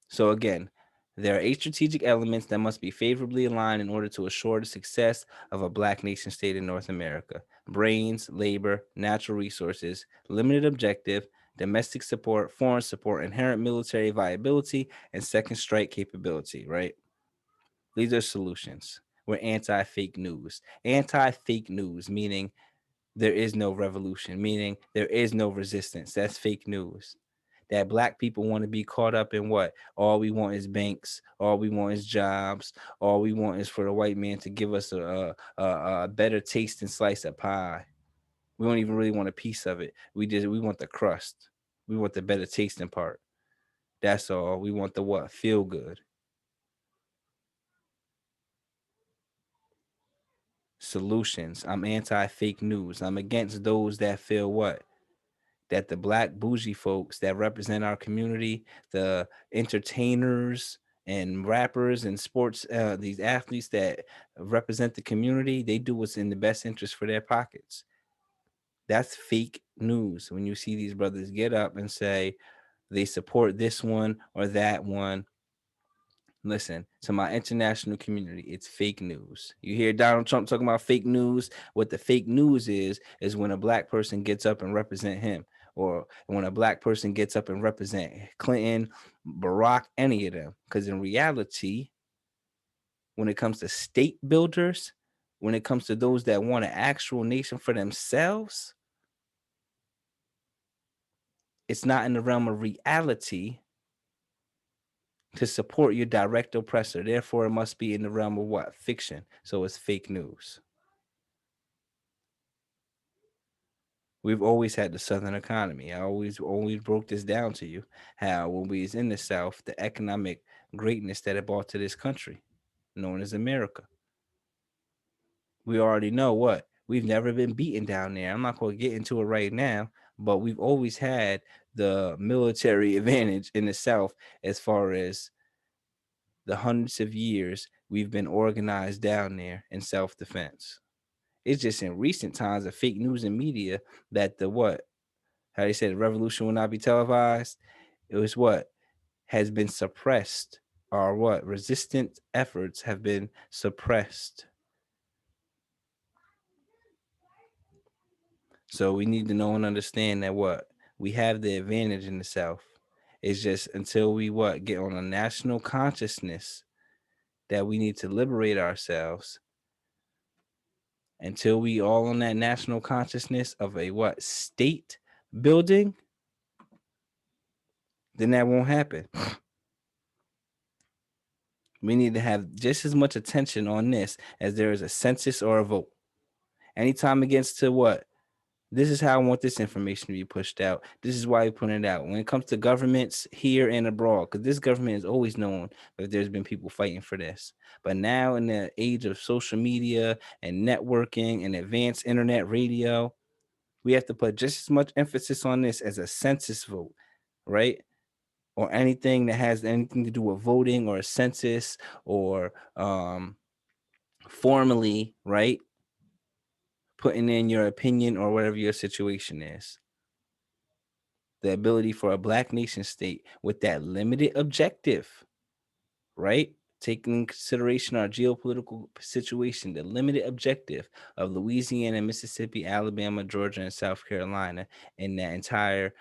So again, there are 8 strategic elements that must be favorably aligned in order to assure the success of a black nation state in North America: brains, labor, natural resources, limited objective, domestic support, foreign support, inherent military viability, and second strike capability, right? These are solutions. We're anti fake news. Anti fake news, meaning there is no revolution, meaning there is no resistance. That's fake news. That black people want to be caught up in what? All we want is banks. All we want is jobs. All we want is for the white man to give us a better taste and slice of pie. We don't even really want a piece of it. We want the crust. We want the better tasting part. That's all. We want the what? Feel good. Solutions. I'm anti fake news. I'm against those that feel what? That the black bougie folks that represent our community, the entertainers and rappers and sports, these athletes that represent the community, they do what's in the best interest for their pockets. That's fake news. When you see these brothers get up and say they support this one or that one, listen, to my international community, it's fake news. You hear Donald Trump talking about fake news. What the fake news is when a black person gets up and represent him, or when a black person gets up and represent Clinton, Barack, any of them. Because in reality, when it comes to state builders, when it comes to those that want an actual nation for themselves, it's not in the realm of reality to support your direct oppressor. Therefore, it must be in the realm of what? Fiction. So it's fake news. We've always had the Southern economy. I always broke this down to you. How when we was in the South, the economic greatness that it brought to this country, known as America. We already know what? We've never been beaten down there. I'm not going to get into it right now, but we've always had the military advantage in the South as far as the hundreds of years we've been organized down there in self-defense. It's just in recent times of fake news and media that the what? How they said the revolution will not be televised. It was what? Has been suppressed. Or what? Resistant efforts have been suppressed. So we need to know and understand that what? We have the advantage in the South. It's just until we what? Get on a national consciousness that we need to liberate ourselves, until we all on that national consciousness of a what? State building, then that won't happen. We need to have just as much attention on this as there is a census or a vote. Anytime against to what? This is how I want this information to be pushed out. This is why we put it out. When it comes to governments here and abroad, because this government is always known that there's been people fighting for this. But now in the age of social media and networking and advanced internet radio, we have to put just as much emphasis on this as a census vote, right? Or anything that has anything to do with voting or a census or formally, right? Putting in your opinion or whatever your situation is. The ability for a black nation state with that limited objective, right? taking in consideration our geopolitical situation, the limited objective of Louisiana, Mississippi, Alabama, Georgia, and South Carolina, and that entire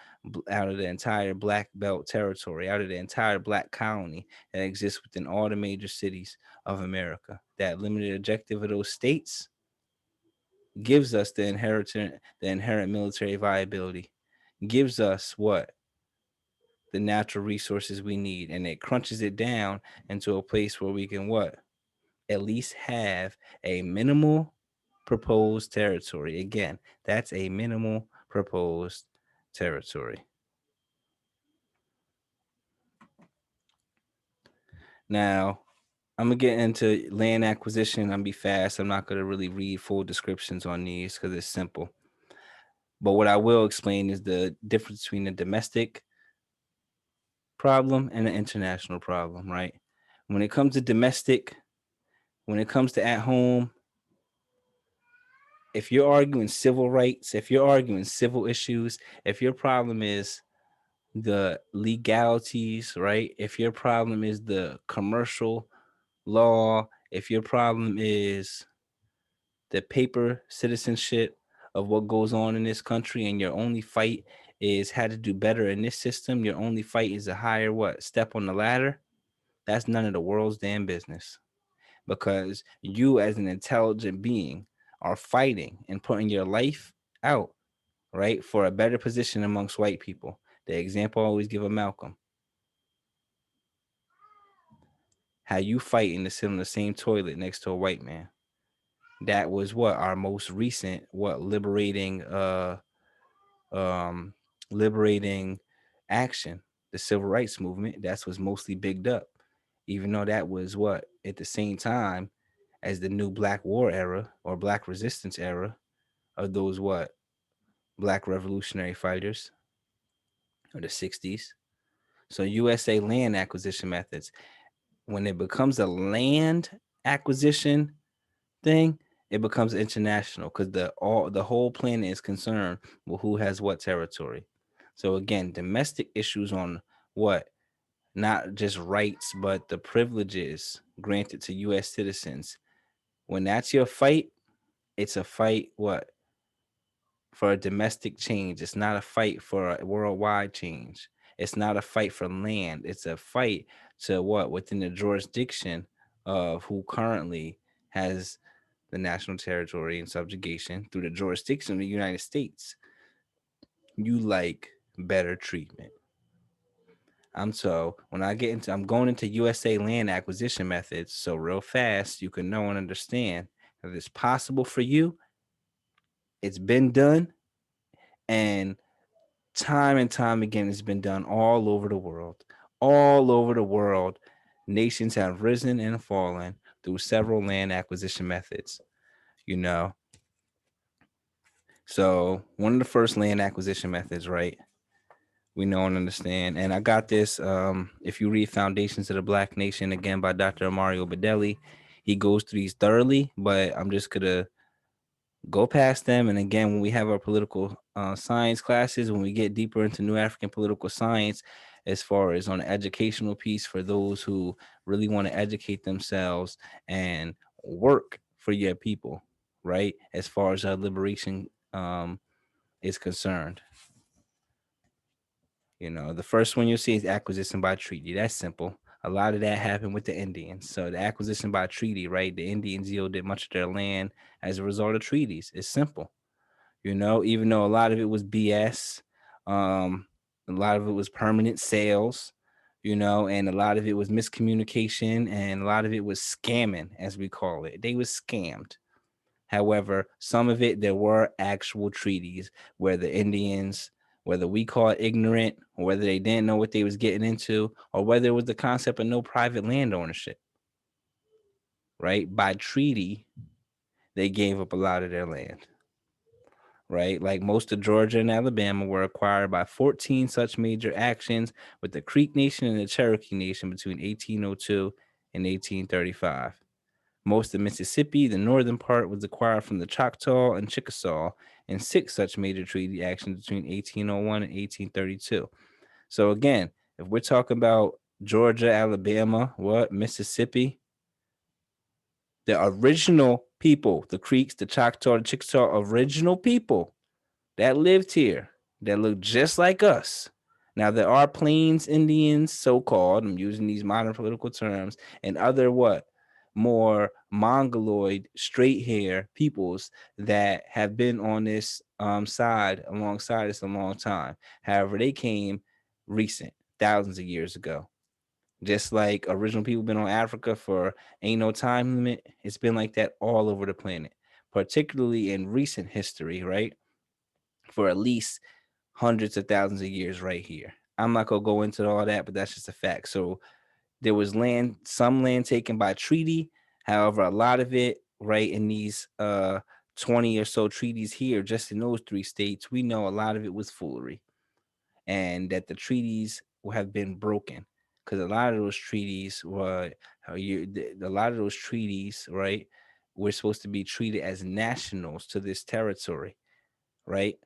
out of the entire Black Belt territory, out of the entire Black colony that exists within all the major cities of America. That limited objective of those states gives us the inherent military viability, gives us what the natural resources we need, and it crunches it down into a place where we can what at least have a minimal proposed territory. Again, that's a minimal proposed territory. Now, I'm gonna get into land acquisition. I'm gonna be fast. I'm not gonna really read full descriptions on these because it's simple. But what I will explain is the difference between the domestic problem and the international problem, right? When it comes to domestic, when it comes to at home, if you're arguing civil rights, if you're arguing civil issues, if your problem is the legalities, right? If your problem is the commercial law, if your problem is the paper citizenship of what goes on in this country, and your only fight is how to do better in this system, your only fight is a higher what step on the ladder, that's none of the world's damn business. Because you, as an intelligent being, are fighting and putting your life out, right, for a better position amongst white people. The example I always give of Malcolm: how you fighting to sit on the same toilet next to a white man. That was what our most recent um liberating action, the civil rights movement. That's what's mostly bigged up, even though that was what at the same time as the new Black War era or Black Resistance era of those what Black revolutionary fighters of the 60s. So USA land acquisition methods, when it becomes a land acquisition thing, it becomes international because the whole planet is concerned with who has what territory. So again, domestic issues on what, not just rights but the privileges granted to US citizens. When that's your fight, it's a fight what for a domestic change. It's not a fight for a worldwide change. It's not a fight for land. It's a fight to what within the jurisdiction of who currently has the national territory and subjugation through the jurisdiction of the United States. You like better treatment. I'm going into USA land acquisition methods, so real fast you can know and understand that it's possible for you. It's been done, and time again it's been done all over the world. All over the world, nations have risen and fallen through several land acquisition methods. You know, so one of the first land acquisition methods, right? We know and understand. And I got this. If you read Foundations of the Black Nation again by Dr. Mario Bedelli, he goes through these thoroughly, but I'm just gonna go past them. And again, when we have our political science classes, when we get deeper into New African political science, as far as on the educational piece for those who really want to educate themselves and work for your people, right? As far as our liberation is concerned. The first one you'll see is acquisition by treaty. That's simple. A lot of that happened with the Indians. So the acquisition by treaty, right? The Indians yielded much of their land as a result of treaties. It's simple. Even though a lot of it was BS, a lot of it was permanent sales, and a lot of it was miscommunication, and a lot of it was scamming, as we call it. They was scammed. However, some of it, there were actual treaties where the Indians, whether we call it ignorant, or whether they didn't know what they was getting into, or whether it was the concept of no private land ownership, right? By treaty, they gave up a lot of their land, right? Like most of Georgia and Alabama were acquired by 14 such major actions with the Creek Nation and the Cherokee Nation between 1802 and 1835. Most of Mississippi, the northern part, was acquired from the Choctaw and Chickasaw in 6 such major treaty actions between 1801 and 1832. So again, if we're talking about Georgia, Alabama, what? Mississippi. The original people, the Creeks, the Choctaw, the Chickasaw, original people that lived here that look just like us. Now there are Plains Indians, so-called. I'm using these modern political terms, and other what more mongoloid, straight hair peoples that have been on this side alongside us a long time. However, they came recent, thousands of years ago. Just like original people been on Africa for ain't no time limit, it's been like that all over the planet, particularly in recent history, right? For at least hundreds of thousands of years right here. I'm not gonna go into all that, but that's just a fact. So there was some land taken by treaty. However, a lot of it, right, in these 20 or so treaties here, just in those three states, we know a lot of it was foolery, and that the treaties have been broken because a lot of those treaties were a lot of those treaties, right, we're supposed to be treated as nationals to this territory, right?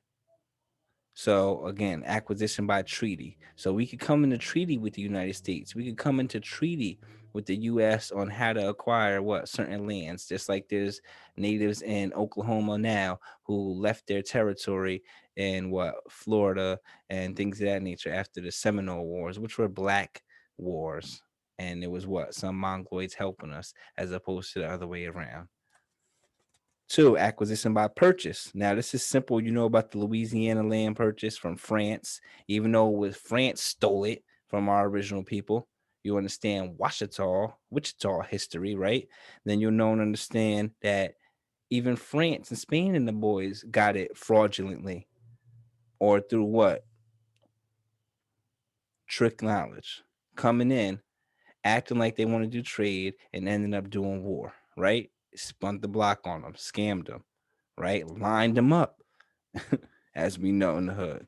So again, acquisition by treaty. So we could come into treaty with the United States. We could come into treaty with the US on how to acquire what certain lands, just like there's natives in Oklahoma now who left their territory in what Florida and things of that nature after the Seminole Wars, which were black wars. And it was what some Mongoloids helping us as opposed to the other way around. Two, acquisition by purchase. Now, this is simple. You know about the Louisiana land purchase from France, even though it was France stole it from our original people. You understand Wichita history, right? Then you'll know and understand that even France and Spain and the boys got it fraudulently or through what? Trick knowledge. Coming in, acting like they want to do trade and ending up doing war, right? Spun the block on them, scammed them, right? Lined them up, as we know in the hood.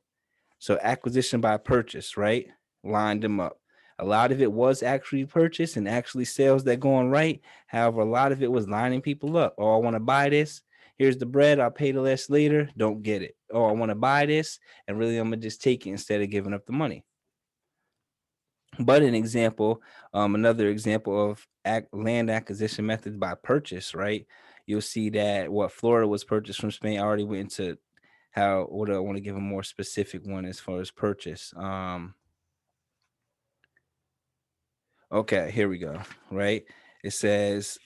So acquisition by purchase, right? Lined them up. A lot of it was actually purchase and actually sales that going right. However, a lot of it was lining people up. Oh, I want to buy this. Here's the bread. I'll pay the less later. Don't get it. Oh, I want to buy this, and really I'm gonna just take it instead of giving up the money. But another example of land acquisition methods by purchase, right? You'll see that what Florida was purchased from Spain. I already went into how. What do I want to give a more specific one as far as purchase? Okay, here we go. Right, it says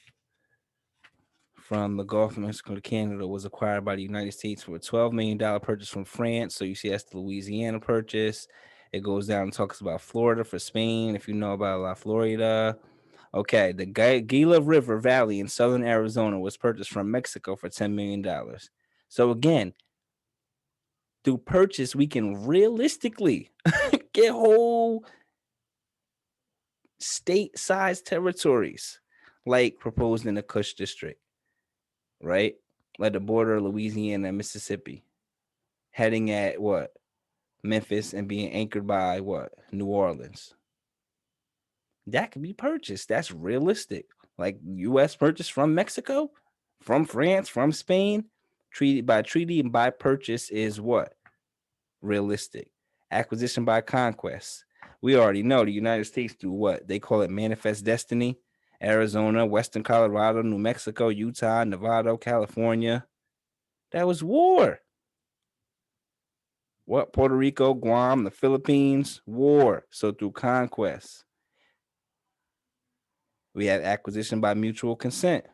from the Gulf of Mexico to Canada was acquired by the United States for a $12 million purchase from France. So you see that's the Louisiana purchase. It goes down and talks about Florida for Spain. If you know about La Florida. Okay, the Gila River Valley in southern Arizona was purchased from Mexico for $10 million. So again, through purchase, we can realistically get whole state-sized territories, like proposed in the Kush district, right? Like the border of Louisiana and Mississippi, heading at what? Memphis and being anchored by what? New Orleans. That can be purchased. That's realistic. Like U.S. purchase from Mexico, from France, from Spain, treaty by treaty and by purchase is what? Realistic. Acquisition by conquest. We already know the United States do what? They call it manifest destiny. Arizona, Western Colorado, New Mexico, Utah, Nevada, California. That was war. What? Puerto Rico, Guam, the Philippines, war. So through conquest. We had acquisition by mutual consent.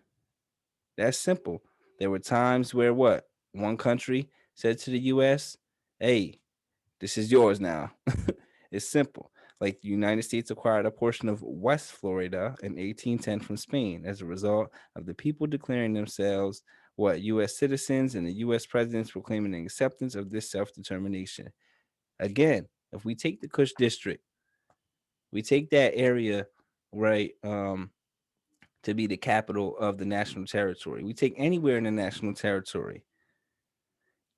That's simple. There were times where what? One country said to the US, hey, this is yours now. It's simple. Like the United States acquired a portion of West Florida in 1810 from Spain as a result of the people declaring themselves what US citizens and the US presidents proclaiming the acceptance of this self-determination. Again, if we take the Kush district, we take that area, right, to be the capital of the national territory. We take anywhere in the national territory.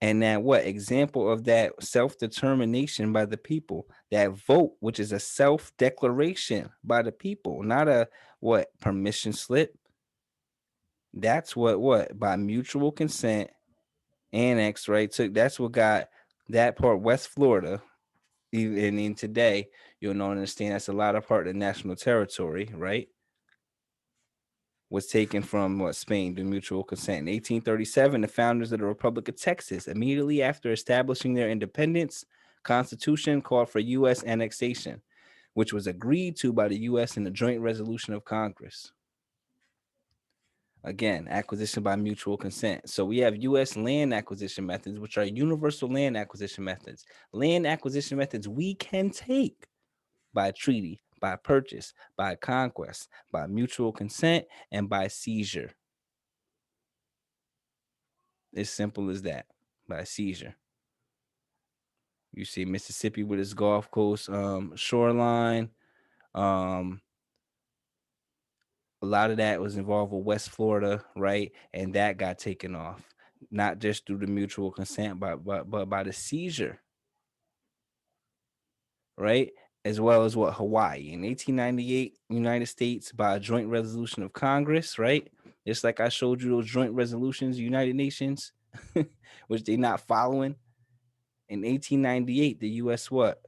And that what example of that self-determination by the people, that vote, which is a self-declaration by the people, not a what permission slip. That's what by mutual consent annex, right? Took that's what got that part West Florida Even in today, you'll know and understand that's a lot of part of the national territory, right? Was taken from what Spain through mutual consent. In 1837, the founders of the Republic of Texas, immediately after establishing their independence, Constitution called for U.S. annexation, which was agreed to by the U.S. in a joint resolution of Congress. Again, acquisition by mutual consent. So we have U.S. land acquisition methods, which are universal land acquisition methods. Land acquisition methods we can take by treaty, by purchase, by conquest, by mutual consent, and by seizure. As simple as that, by seizure. You see Mississippi with its Gulf Coast shoreline. Um, a lot of that was involved with West Florida, right? And that got taken off, not just through the mutual consent, but by the seizure, right? As well as what Hawaii in 1898, United States by a joint resolution of Congress, right? Just like I showed you those joint resolutions, United Nations, which they not following. In 1898, the U.S. what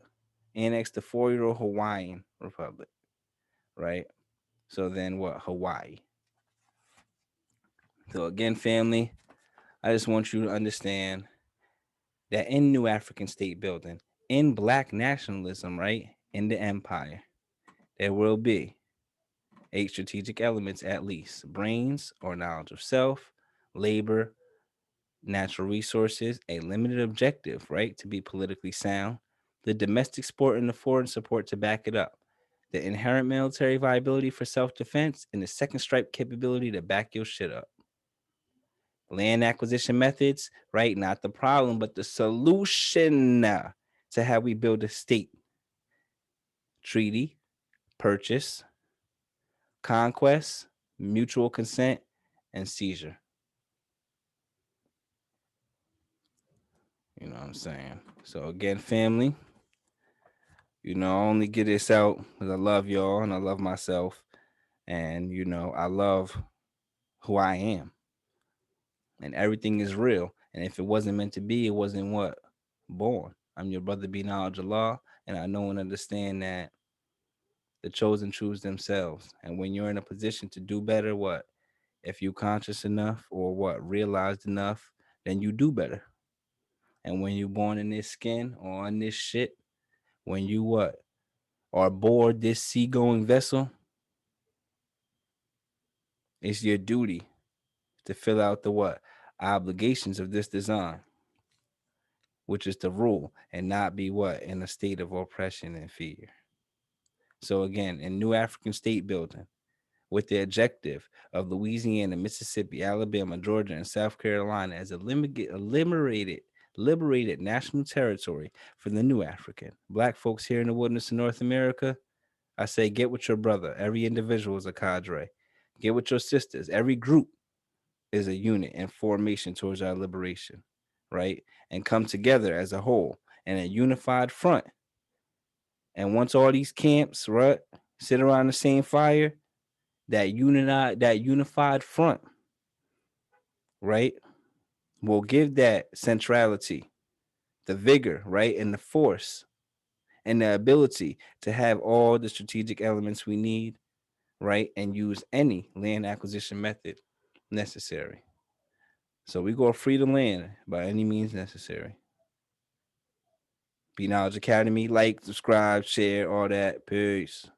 annexed the 4-year-old Hawaiian Republic, right? So then what? Hawaii. So again, family, I just want you to understand that in New African state building, in Black nationalism, right, in the empire, there will be 8 strategic elements at least: brains or knowledge of self, labor, natural resources, a limited objective, right, to be politically sound, the domestic support and the foreign support to back it up, the inherent military viability for self-defense, and the second stripe capability to back your shit up. Land acquisition methods, right? Not the problem, but the solution to how we build a state. Treaty, purchase, conquest, mutual consent, and seizure. You know what I'm saying? So again, family, I only get this out because I love y'all and I love myself. And, I love who I am. And everything is real. And if it wasn't meant to be, it wasn't what? Born. I'm your brother, be knowledge of law. And I know and understand that the chosen choose themselves. And when you're in a position to do better, what? If you conscious enough or what? Realized enough, then you do better. And when you're born in this skin or on this shit, when you what? Are aboard this seagoing vessel, it's your duty to fill out the what? Obligations of this design, which is to rule and not be what? In a state of oppression and fear. So again, in New African state building, with the objective of Louisiana, Mississippi, Alabama, Georgia, and South Carolina as a liberated national territory for the new African. Black folks here in the wilderness of North America, I say get with your brother. Every individual is a cadre. Get with your sisters. Every group is a unit in formation towards our liberation, right? And come together as a whole in a unified front. And once all these camps, right, sit around the same fire, that unified front, right, will give that centrality, the vigor, right, and the force and the ability to have all the strategic elements we need, right, and use any land acquisition method necessary. So we go free the land by any means necessary. Be Knowledge Academy, like, subscribe, share, all that. Peace.